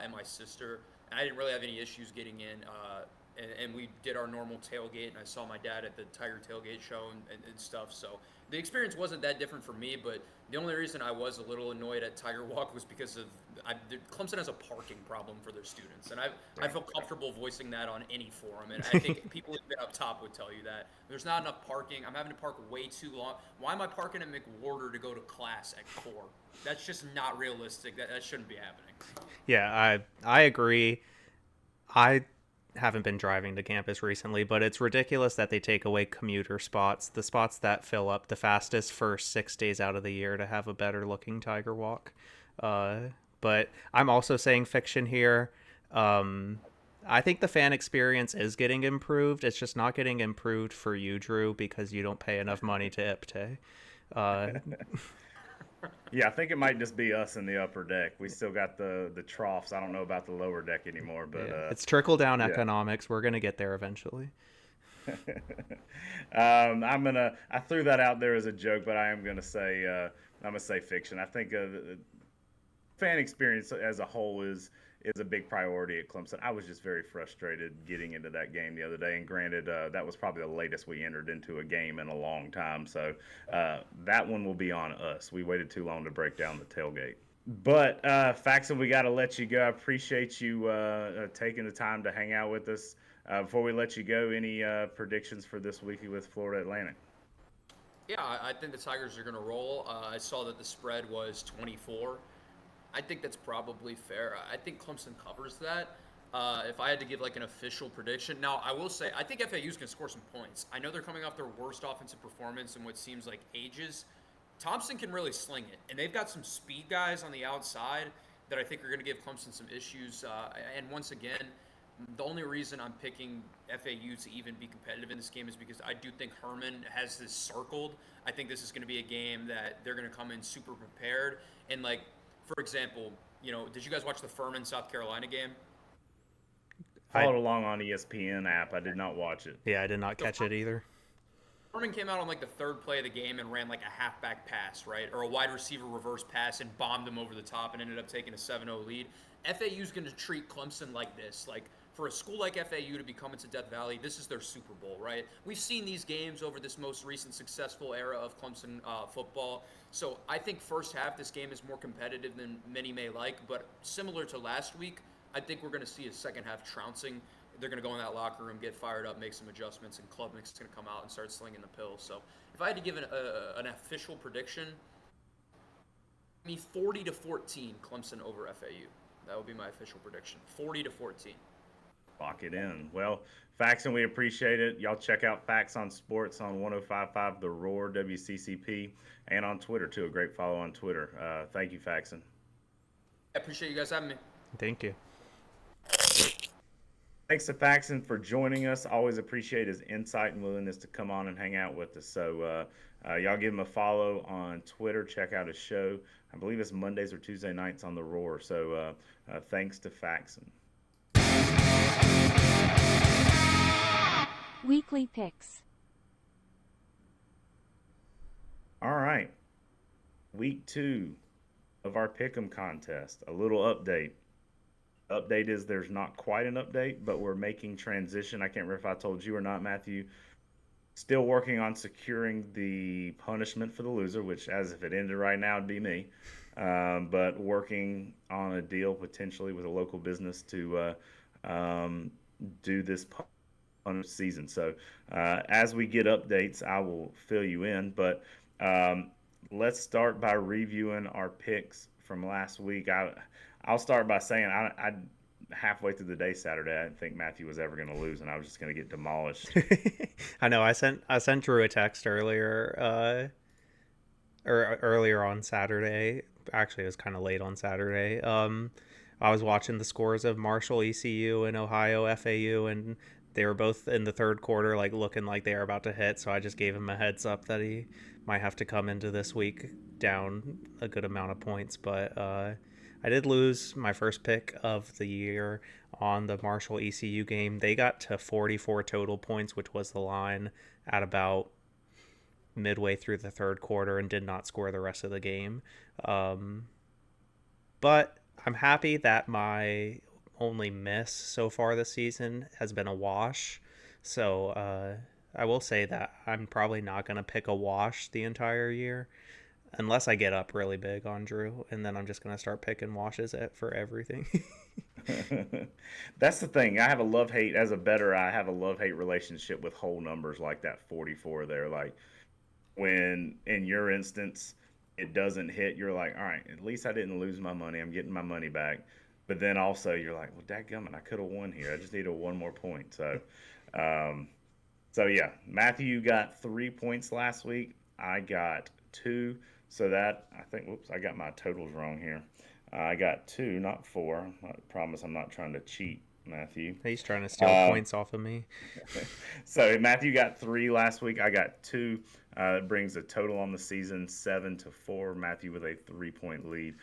and my sister, and I didn't really have any issues getting in. And we did our normal tailgate, and I saw my dad at the Tiger tailgate show and stuff. So the experience wasn't that different for me, but the only reason I was a little annoyed at Tiger Walk was because of Clemson has a parking problem for their students, and I feel comfortable voicing that on any forum, and I think people who've been up top would tell you that. There's not enough parking. I'm having to park way too long. Why am I parking at McWhorter to go to class at Core? That's just not realistic. That shouldn't be happening. Yeah, I agree. I haven't been driving to campus recently, but it's ridiculous that they take away commuter spots, the spots that fill up the fastest for 6 days out of the year to have a better looking Tiger Walk. But I'm also saying fiction here. I think the fan experience is getting improved. It's just not getting improved for you, Drew, because you don't pay enough money to IPTE. Yeah, I think it might just be us in the upper deck. We still got the troughs. I don't know about the lower deck anymore, but it's trickle down economics. We're gonna get there eventually. I threw that out there as a joke, but I am gonna say fiction. I think the fan experience as a whole is a big priority at Clemson. I was just very frustrated getting into that game the other day, and granted, that was probably the latest we entered into a game in a long time, so that one will be on us. We waited too long to break down the tailgate. But, Faxon, we got to let you go. I appreciate you taking the time to hang out with us. Before we let you go, any predictions for this week with Florida Atlantic? Yeah, I think the Tigers are going to roll. I saw that the spread was 24. I think that's probably fair. I think Clemson covers that. If I had to give like an official prediction. Now, I will say, I think FAU's going to score some points. I know they're coming off their worst offensive performance in what seems like ages. Thompson can really sling it, and they've got some speed guys on the outside that I think are going to give Clemson some issues. And once again, the only reason I'm picking FAU to even be competitive in this game is because I do think Herman has this circled. I think this is going to be a game that they're going to come in super prepared. And like, for example, did you guys watch the Furman, South Carolina game? Followed along on ESPN app. I did not watch it. Yeah, I did not catch it either. Furman came out on like the third play of the game and ran like a halfback pass, right? Or a wide receiver reverse pass and bombed him over the top and ended up taking a 7-0 lead. FAU's going to treat Clemson like this. Like, for a school like FAU to be coming to Death Valley, this is their Super Bowl, right? We've seen these games over this most recent successful era of Clemson football. So I think first half, this game is more competitive than many may like. But similar to last week, I think we're going to see a second half trouncing. They're going to go in that locker room, get fired up, make some adjustments, and Klubnik's going to come out and start slinging the pill. So if I had to give an official prediction, 40-14 Clemson over FAU. That would be my official prediction. 40-14. Lock it in. Well, Faxon, we appreciate it. Y'all check out Facts on Sports on 105.5 The Roar WCCP and on Twitter too. A great follow on Twitter. Thank you, Faxon. I appreciate you guys having me. Thank you. Thanks to Faxon for joining us. Always appreciate his insight and willingness to come on and hang out with us. So y'all give him a follow on Twitter. Check out his show. I believe it's Mondays or Tuesday nights on The Roar. So thanks to Faxon. Weekly picks. All right. Week 2 of our Pick'em contest. A little update. Update is there's not quite an update, but we're making transition. I can't remember if I told you or not, Matthew. Still working on securing the punishment for the loser, which as if it ended right now, it'd be me. But working on a deal potentially with a local business to do this season. So as we get updates, I will fill you in. But let's start by reviewing our picks from last week. I'll start by saying I halfway through the day Saturday, I didn't think Matthew was ever going to lose, and I was just going to get demolished. I know. I sent Drew a text earlier, earlier on Saturday. Actually, it was kind of late on Saturday. I was watching the scores of Marshall, ECU, and Ohio, FAU, and they were both in the third quarter, like looking like they were about to hit. So I just gave him a heads up that he might have to come into this week down a good amount of points, but I did lose my first pick of the year on the Marshall ECU game. They got to 44 total points, which was the line at about midway through the third quarter, and did not score the rest of the game. But I'm happy that my only miss so far this season has been a wash. So I will say that I'm probably not going to pick a wash the entire year. Unless I get up really big on Drew, and then I'm just going to start picking washes for everything. That's the thing. I have a love-hate, as a bettor, I have a love-hate relationship with whole numbers like that 44 there. Like, when, in your instance, it doesn't hit, you're like, all right, at least I didn't lose my money. I'm getting my money back. But then also you're like, well, dadgummit, I could have won here. I just needed one more point. So, yeah, Matthew got 3 points last week. I got 2. So that, I think, whoops, I got my totals wrong here. I got 2, not 4. I promise I'm not trying to cheat, Matthew. He's trying to steal points off of me. So Matthew got 3 last week. I got 2. It brings a total on the season 7-4. Matthew with a 3-point lead.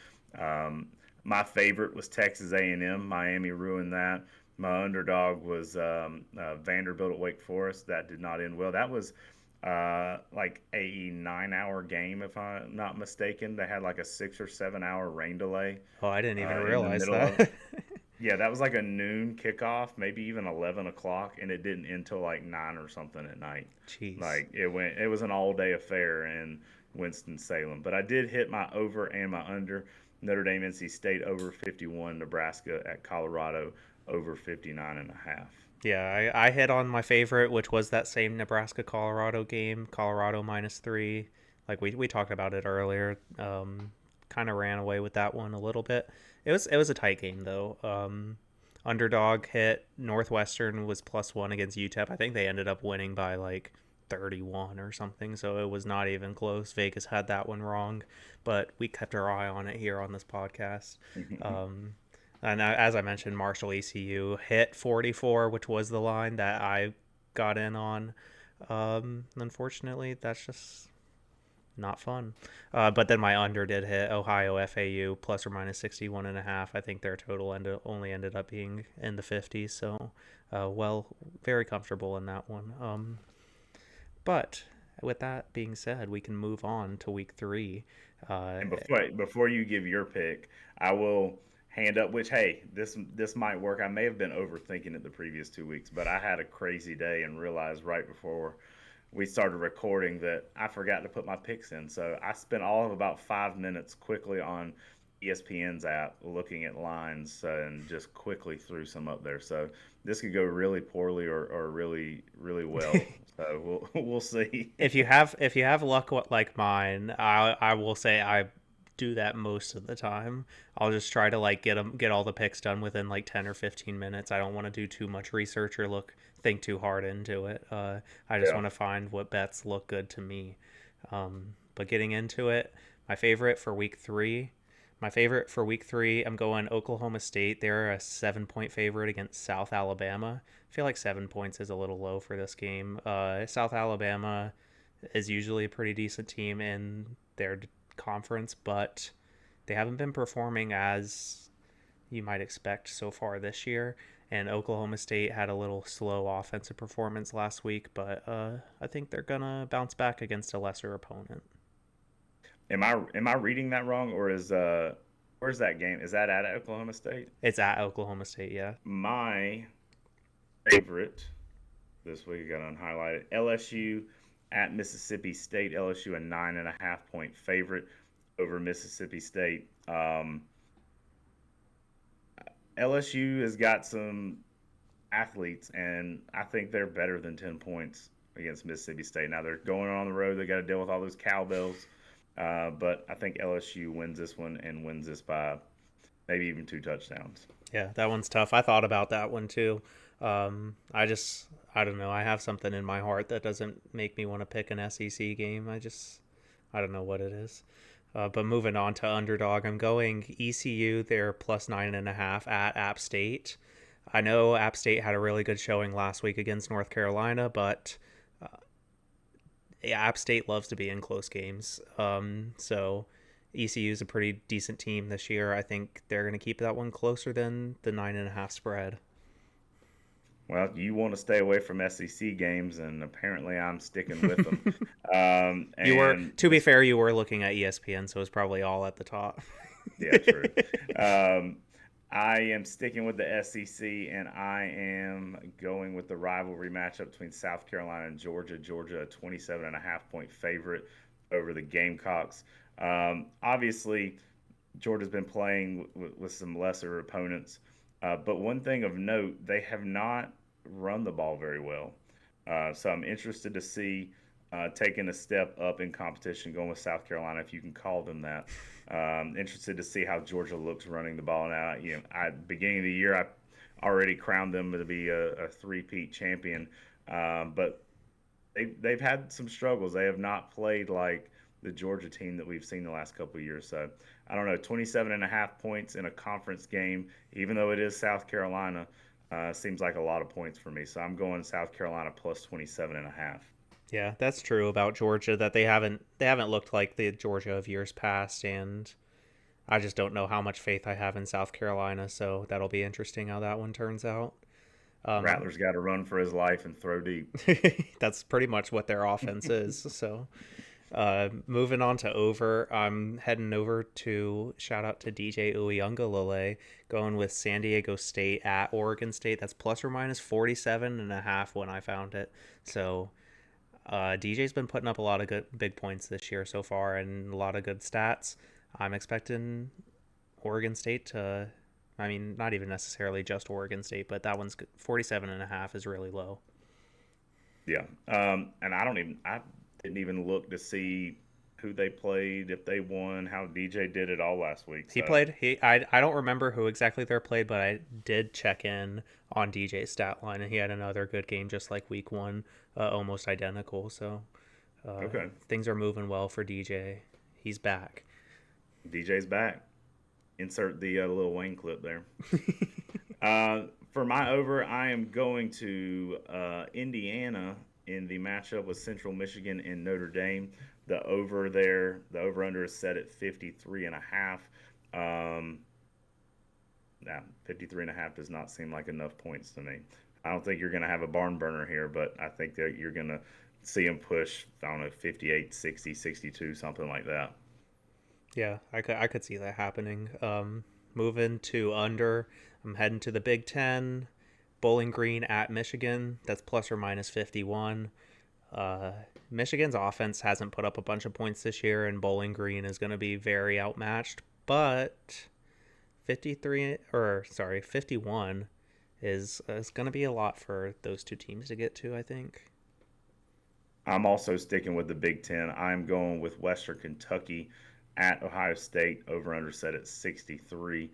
My favorite was Texas A&M. Miami ruined that. My underdog was Vanderbilt at Wake Forest. That did not end well. That was like a 9-hour game, if I'm not mistaken. They had like a 6 or 7 hour rain delay. Oh, I didn't even realize that. Yeah, that was like a noon kickoff, maybe even 11 o'clock, and it didn't end till like 9 or something at night. Jeez. Like it was an all-day affair in Winston-Salem. But I did hit my over and my under. Notre Dame, NC State over 51, Nebraska at Colorado over 59.5. Yeah, I hit on my favorite, which was that same Nebraska-Colorado game, Colorado -3. Like we talked about it earlier. Kind of ran away with that one a little bit. It was a tight game though. Underdog hit. Northwestern was +1 against UTEP. I think they ended up winning by like 31 or something, so it was not even close. Vegas had that one wrong, but we kept our eye on it here on this podcast. And as I mentioned, Marshall ECU hit 44, which was the line that I got in on. Unfortunately, that's just not fun. But then my under did hit Ohio FAU ±61.5. I think their total only ended up being in the 50s. So, very comfortable in that one. But with that being said, we can move on to week 3. And before you give your pick, I will hand up, which, hey, this might work. I may have been overthinking it the previous 2 weeks, but I had a crazy day and realized right before we started recording that I forgot to put my picks in. So I spent all of about 5 minutes quickly on ESPN's app looking at lines and just quickly threw some up there. So this could go really poorly or really, really well. So we'll see. If you have luck like mine, I will say I do that most of the time. I'll just try to get all the picks done within 10 or 15 minutes. I don't want to do too much research or think too hard into it. I just want to find what bets look good to me. But getting into it, my favorite for week 3, I'm going Oklahoma State. They're a 7-point favorite against South Alabama. I feel like 7 points is a little low for this game. South Alabama is usually a pretty decent team in their conference, but they haven't been performing as you might expect so far this year. And Oklahoma State had a little slow offensive performance last week, but I think they're gonna bounce back against a lesser opponent. Am I reading that wrong, or where's that game? Is that at Oklahoma State? It's at Oklahoma State, yeah. My favorite this week, I got unhighlighted, LSU at Mississippi State. LSU a 9.5-point favorite over Mississippi State. LSU has got some athletes, and I think they're better than 10 points against Mississippi State. Now they're going on the road; they got to deal with all those cowbells. But I think LSU wins this one and wins this by maybe even 2 touchdowns. Yeah, that one's tough. I thought about that one too. I don't know. I have something in my heart that doesn't make me want to pick an SEC game. I don't know what it is. But moving on to underdog, I'm going ECU. They're plus 9.5 at App State. I know App State had a really good showing last week against North Carolina, but App State loves to be in close games. So ECU is a pretty decent team this year. I think they're going to keep that one closer than the 9.5 spread. Well, you want to stay away from SEC games, and apparently I'm sticking with them. To be fair, you were looking at ESPN, so it's probably all at the top. Yeah, true. I am sticking with the SEC, and I am going with the rivalry matchup between South Carolina and Georgia. Georgia, a 27.5-point favorite over the Gamecocks. Obviously, Georgia's been playing with some lesser opponents. But one thing of note, they have not run the ball very well. So I'm interested to see taking a step up in competition, going with South Carolina, if you can call them that. Interested to see how Georgia looks running the ball now. At beginning of the year, I already crowned them to be a three-peat champion. But they've had some struggles. They have not played like the Georgia team that we've seen the last couple of years. So I don't know, 27.5 points in a conference game, even though it is South Carolina, seems like a lot of points for me. So I'm going South Carolina plus 27.5. Yeah, that's true about Georgia, that they haven't looked like the Georgia of years past, and I just don't know how much faith I have in South Carolina, so that'll be interesting how that one turns out. Rattler's got to run for his life and throw deep. That's pretty much what their offense is. So moving on to over, I'm heading over to shout out to DJ Uyunglele, going with San Diego State at Oregon State. That's plus or minus 47.5 when I found it. So DJ's been putting up a lot of good big points this year so far and a lot of good stats. I'm expecting Oregon State to, I mean, not even necessarily just Oregon State, but that one's 47.5 is really low. Yeah. And I didn't even look to see who they played, if they won, how DJ did it all last week. So. I don't remember who exactly they played, but I did check in on DJ's stat line, and he had another good game just like week one, almost identical. So okay, things are moving well for DJ. He's back. DJ's back. Insert the Lil Wayne clip there. For my over, I am going to Indiana in the matchup with Central Michigan and Notre Dame. The over-under is set at 53.5. 53.5 does not seem like enough points to me. I don't think you're going to have a barn burner here, but I think that you're going to see them push, I don't know, 58, 60, 62, something like that. Yeah, I could see that happening. moving to under. I'm heading to the Big Ten. Bowling Green at Michigan. That's plus or minus 51. Michigan's offense hasn't put up a bunch of points this year, and Bowling Green is going to be very outmatched. But 51 is going to be a lot for those two teams to get to, I think. I'm also sticking with the Big Ten. I'm going with Western Kentucky at Ohio State, over under set at 63.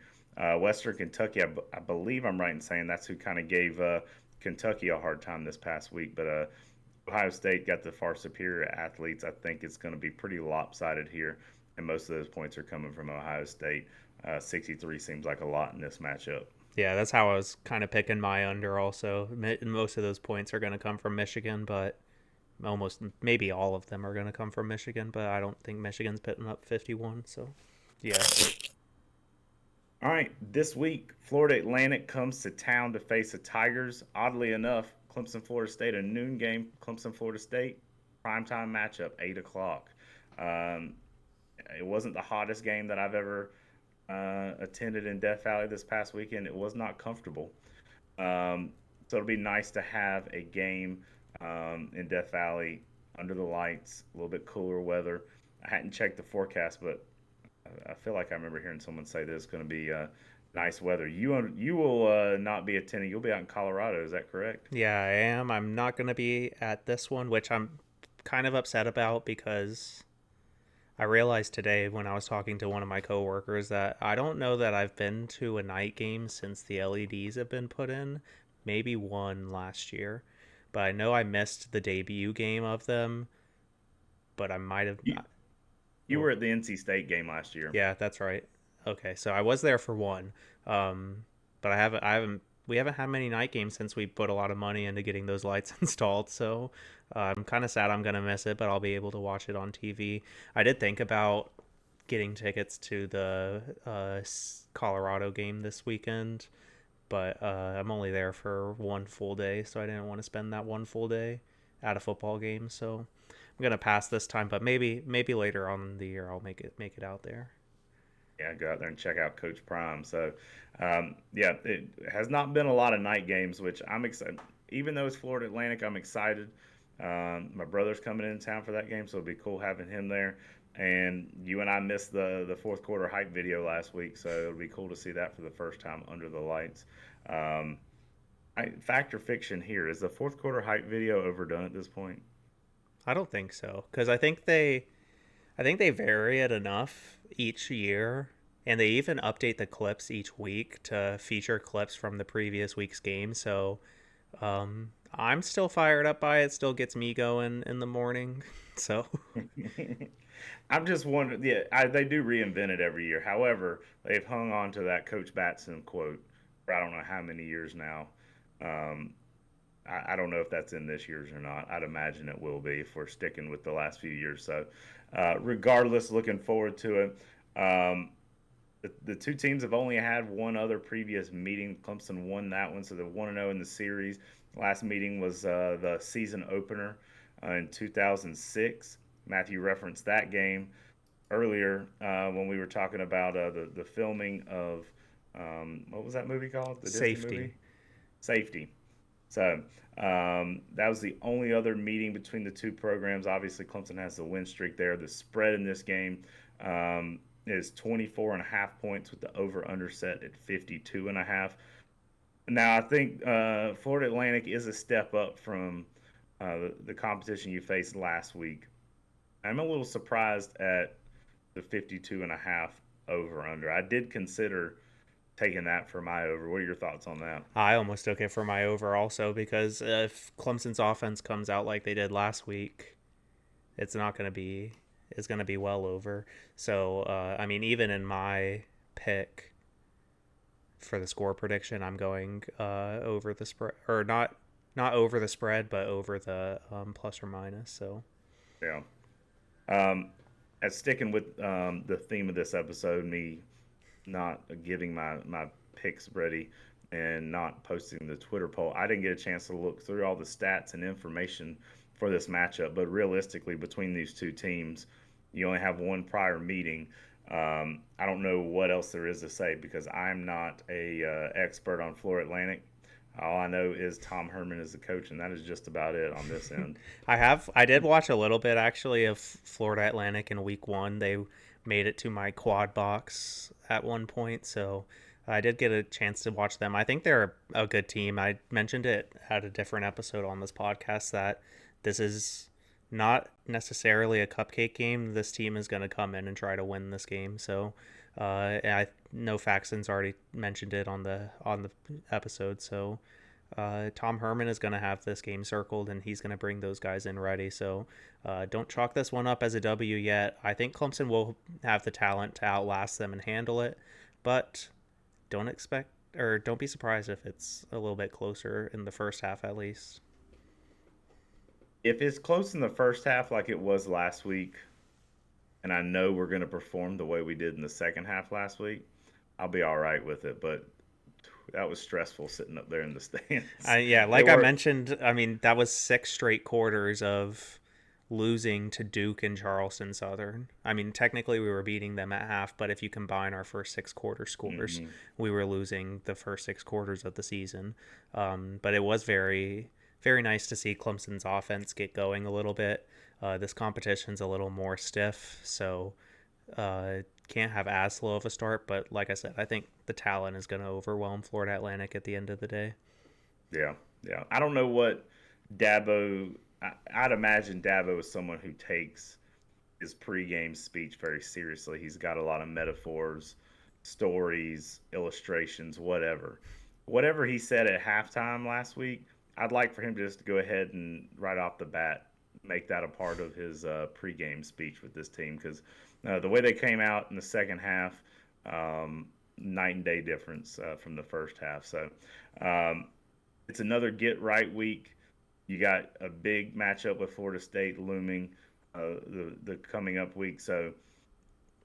Western Kentucky, I believe I'm right in saying that's who kind of gave Kentucky a hard time this past week. But Ohio State got the far superior athletes. I think it's going to be pretty lopsided here, and most of those points are coming from Ohio State. 63 seems like a lot in this matchup. Yeah, that's how I was kind of picking my under also. Most of those points are going to come from Michigan, but maybe all of them are going to come from Michigan, but I don't think Michigan's putting up 51, so yeah. All right, this week, Florida Atlantic comes to town to face the Tigers. Oddly enough, Clemson, Florida State, a noon game. Clemson, Florida State, primetime matchup, 8 o'clock. It wasn't the hottest game that I've ever attended in Death Valley this past weekend. It was not comfortable. So it'll be nice to have a game in Death Valley under the lights, a little bit cooler weather. I hadn't checked the forecast, but I feel like I remember hearing someone say there's going to be nice weather. You will not be attending. You'll be out in Colorado. Is that correct? Yeah, I am. I'm not going to be at this one, which I'm kind of upset about because I realized today when I was talking to one of my coworkers that I don't know that I've been to a night game since the LEDs have been put in. Maybe one last year. But I know I missed the debut game of them, but I might have. You were at the NC State game last year. Yeah, that's right. Okay, so I was there for one, but we haven't had many night games since we put a lot of money into getting those lights installed. So I'm kind of sad I'm gonna miss it, but I'll be able to watch it on TV. I did think about getting tickets to the Colorado game this weekend. But I'm only there for one full day, so I didn't want to spend that one full day at a football game. So I'm gonna pass this time, but maybe later on in the year I'll make it out there. Yeah, go out there and check out Coach Prime. So, yeah, it has not been a lot of night games, which I'm excited. Even though it's Florida Atlantic, I'm excited. My brother's coming in town for that game, so it'll be cool having him there. And you and I missed the fourth quarter hype video last week, so it'll be cool to see that for the first time under the lights. Fact or fiction here, is the fourth quarter hype video overdone at this point? I don't think so, because I think they vary it enough each year, and they even update the clips each week to feature clips from the previous week's game. So I'm still fired up by it. Still gets me going in the morning. So I'm just wondering. Yeah, they do reinvent it every year. However, they've hung on to that Coach Batson quote for I don't know how many years now. I don't know if that's in this year's or not. I'd imagine it will be if we're sticking with the last few years. So regardless, looking forward to it. The two teams have only had one other previous meeting. Clemson won that one, so they're 1-0 in the series. Last meeting was the season opener in 2006. Matthew referenced that game earlier when we were talking about the filming of what was that movie called? The Disney Safety. movie? Safety. So that was the only other meeting between the two programs. Obviously, Clemson has the win streak there. The spread in this game is 24.5 points with the over-under set at 52.5. Now, I think Florida Atlantic is a step up from the competition you faced last week. I'm a little surprised at the 52.5 over-under. I did consider taking that for my over. What are your thoughts on that? I almost took it for my over also, because if Clemson's offense comes out like they did last week, it's going to be well over. So, I mean, even in my pick for the score prediction, I'm going over the spread, or not over the spread, but over the plus or minus. So, yeah. As sticking with the theme of this episode, me not getting my picks ready and not posting the Twitter poll, I didn't get a chance to look through all the stats and information for this matchup. But realistically, between these two teams, you only have one prior meeting. I don't know what else there is to say because I'm not a expert on Florida Atlantic. All I know is Tom Herman is the coach, and that is just about it on this end. I did watch a little bit actually of Florida Atlantic in week 1. They made it to my quad box at one point, so I did get a chance to watch them. I think they're a good team. I mentioned it at a different episode on this podcast that this is not necessarily a cupcake game. This team is going to come in and try to win this game. So I know Faxon's already mentioned it on the episode. So Tom Herman is going to have this game circled, and he's going to bring those guys in ready. So don't chalk this one up as a W yet. I think Clemson will have the talent to outlast them and handle it, but don't be surprised if it's a little bit closer in the first half at least. If it's close in the first half like it was last week, and I know we're going to perform the way we did in the second half last week, I'll be all right with it. But that was stressful sitting up there in the stands. I mentioned, I mean, that was 6 straight quarters of losing to Duke and Charleston Southern. I mean, technically we were beating them at half, but if you combine our first 6 quarter scores, we were losing the first 6 quarters of the season. But it was very, very nice to see Clemson's offense get going a little bit. This competition's a little more stiff, so can't have as slow of a start. But like I said, I think the talent is going to overwhelm Florida Atlantic at the end of the day. Yeah. I don't know what Dabo – I'd imagine Dabo is someone who takes his pregame speech very seriously. He's got a lot of metaphors, stories, illustrations, whatever. Whatever he said at halftime last week, I'd like for him just to go ahead and right off the bat make that a part of his pregame speech with this team because the way they came out in the second half, night and day difference from the first half. So it's another get-right week. You got a big matchup with Florida State looming the coming up week. So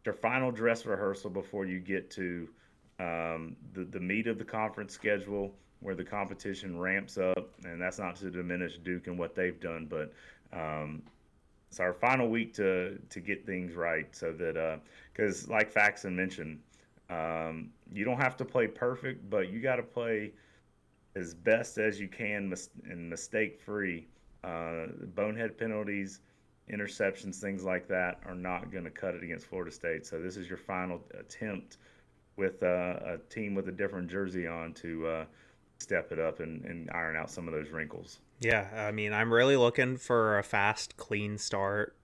your final dress rehearsal before you get to the meat of the conference schedule where the competition ramps up, and that's not to diminish Duke and what they've done, but it's our final week to get things right so that because like Faxon mentioned, you don't have to play perfect, but you got to play as best as you can and mistake-free. Bonehead penalties, interceptions, things like that are not going to cut it against Florida State. So this is your final attempt with a team with a different jersey on to step it up and iron out some of those wrinkles. Yeah, I mean, I'm really looking for a fast, clean start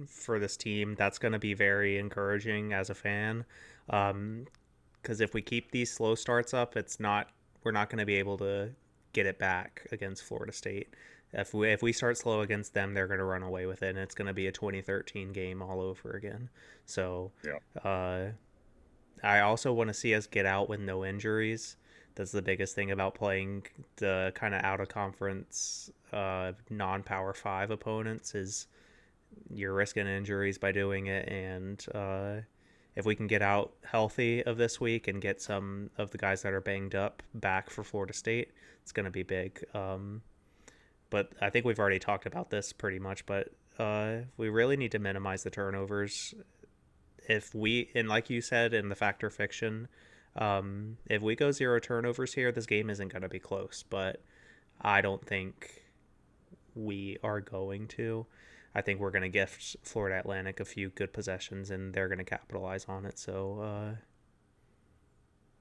for this team. That's going to be very encouraging as a fan. Because if we keep these slow starts up, we're not going to be able to get it back against Florida State. If we start slow against them, they're going to run away with it, and it's going to be a 2013 game all over again. So I also want to see us get out with no injuries. That's the biggest thing about playing the kind of out-of-conference non-Power 5 opponents is you're risking injuries by doing it. And if we can get out healthy of this week and get some of the guys that are banged up back for Florida State, it's going to be big. But I think we've already talked about this pretty much, but we really need to minimize the turnovers. And like you said in the Fact or Fiction, if we go 0 turnovers here, this game isn't going to be close, but I don't think we are going to. I think we're going to gift Florida Atlantic a few good possessions, and they're going to capitalize on it. So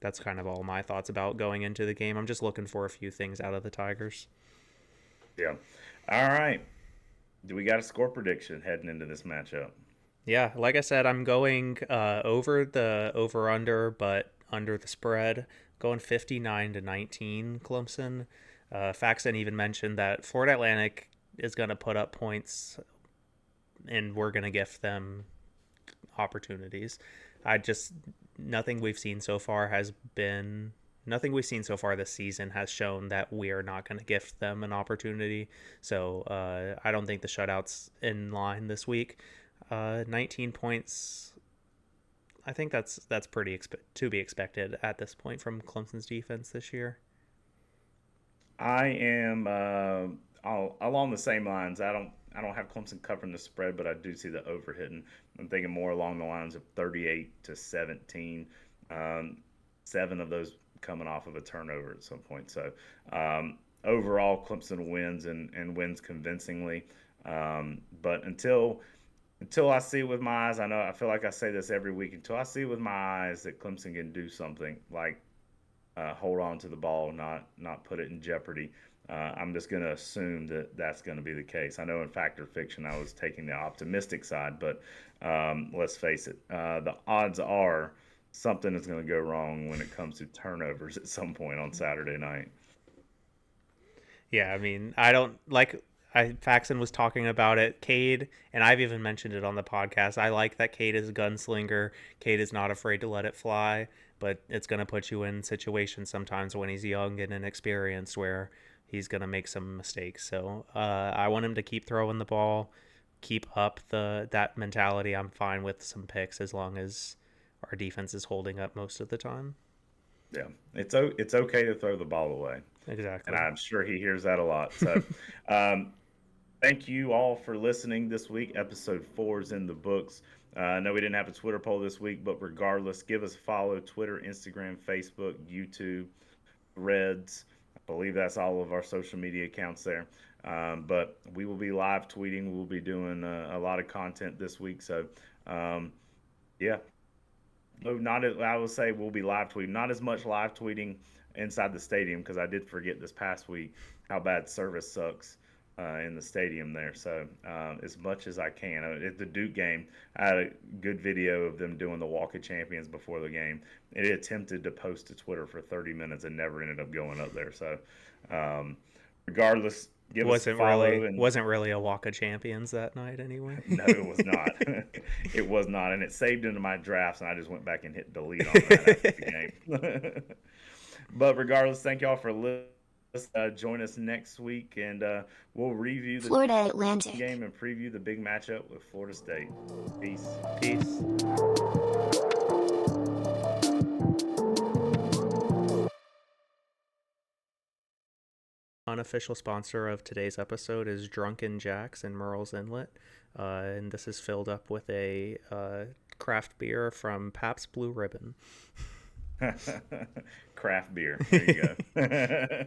that's kind of all my thoughts about going into the game. I'm just looking for a few things out of the Tigers. Yeah. All right. Do we got a score prediction heading into this matchup? Yeah, like I said, I'm going over the over-under, but under the spread, going 59-19 Clemson. Faxon even mentioned that Florida Atlantic is going to put up points, and we're going to gift them opportunities. Nothing we've seen so far this season has shown that we are not going to gift them an opportunity. So I don't think the shutout's in line this week. 19 points, I think that's pretty to be expected at this point from Clemson's defense this year. I am along the same lines. I I don't have Clemson covering the spread, but I do see the over hitting. I'm thinking more along the lines of 38-17. 7 of those coming off of a turnover at some point. So overall, Clemson wins and wins convincingly. But until I see with my eyes, I feel like I say this every week, until I see with my eyes that Clemson can do something like hold on to the ball, not put it in jeopardy, I'm just going to assume that that's going to be the case. I know in Fact or Fiction I was taking the optimistic side, but let's face it, the odds are something is going to go wrong when it comes to turnovers at some point on Saturday night. Yeah, I mean, I don't like. Faxon was talking about it. Cade, and I've even mentioned it on the podcast. I like that Cade is a gunslinger. Cade is not afraid to let it fly, but it's going to put you in situations sometimes when he's young and inexperienced where he's going to make some mistakes. So I want him to keep throwing the ball, keep up that mentality. I'm fine with some picks as long as our defense is holding up most of the time. Yeah, it's okay to throw the ball away. Exactly. And I'm sure he hears that a lot. So thank you all for listening this week. Episode 4 is in the books. I know we didn't have a Twitter poll this week, but regardless, give us a follow: Twitter, Instagram, Facebook, YouTube, Threads. I believe that's all of our social media accounts there. But we will be live tweeting. We'll be doing a lot of content this week. So, yeah. I will say we'll be live tweeting. Not as much live tweeting inside the stadium because I did forget this past week how bad service sucks in the stadium there. So as much as I can. At the Duke game, I had a good video of them doing the Walk of Champions before the game. It attempted to post to Twitter for 30 minutes and never ended up going up there. So regardless, give us a follow. Wasn't really a Walk of Champions that night anyway. No, it was not. It was not. And it saved into my drafts, and I just went back and hit delete on that after the game. But regardless, thank y'all for listening. Join us next week, and we'll review the Florida Atlantic game and preview the big matchup with Florida State. Peace. Unofficial sponsor of today's episode is Drunken Jacks in Murrells Inlet, and this is filled up with a craft beer from Pabst Blue Ribbon. Craft beer. There you go.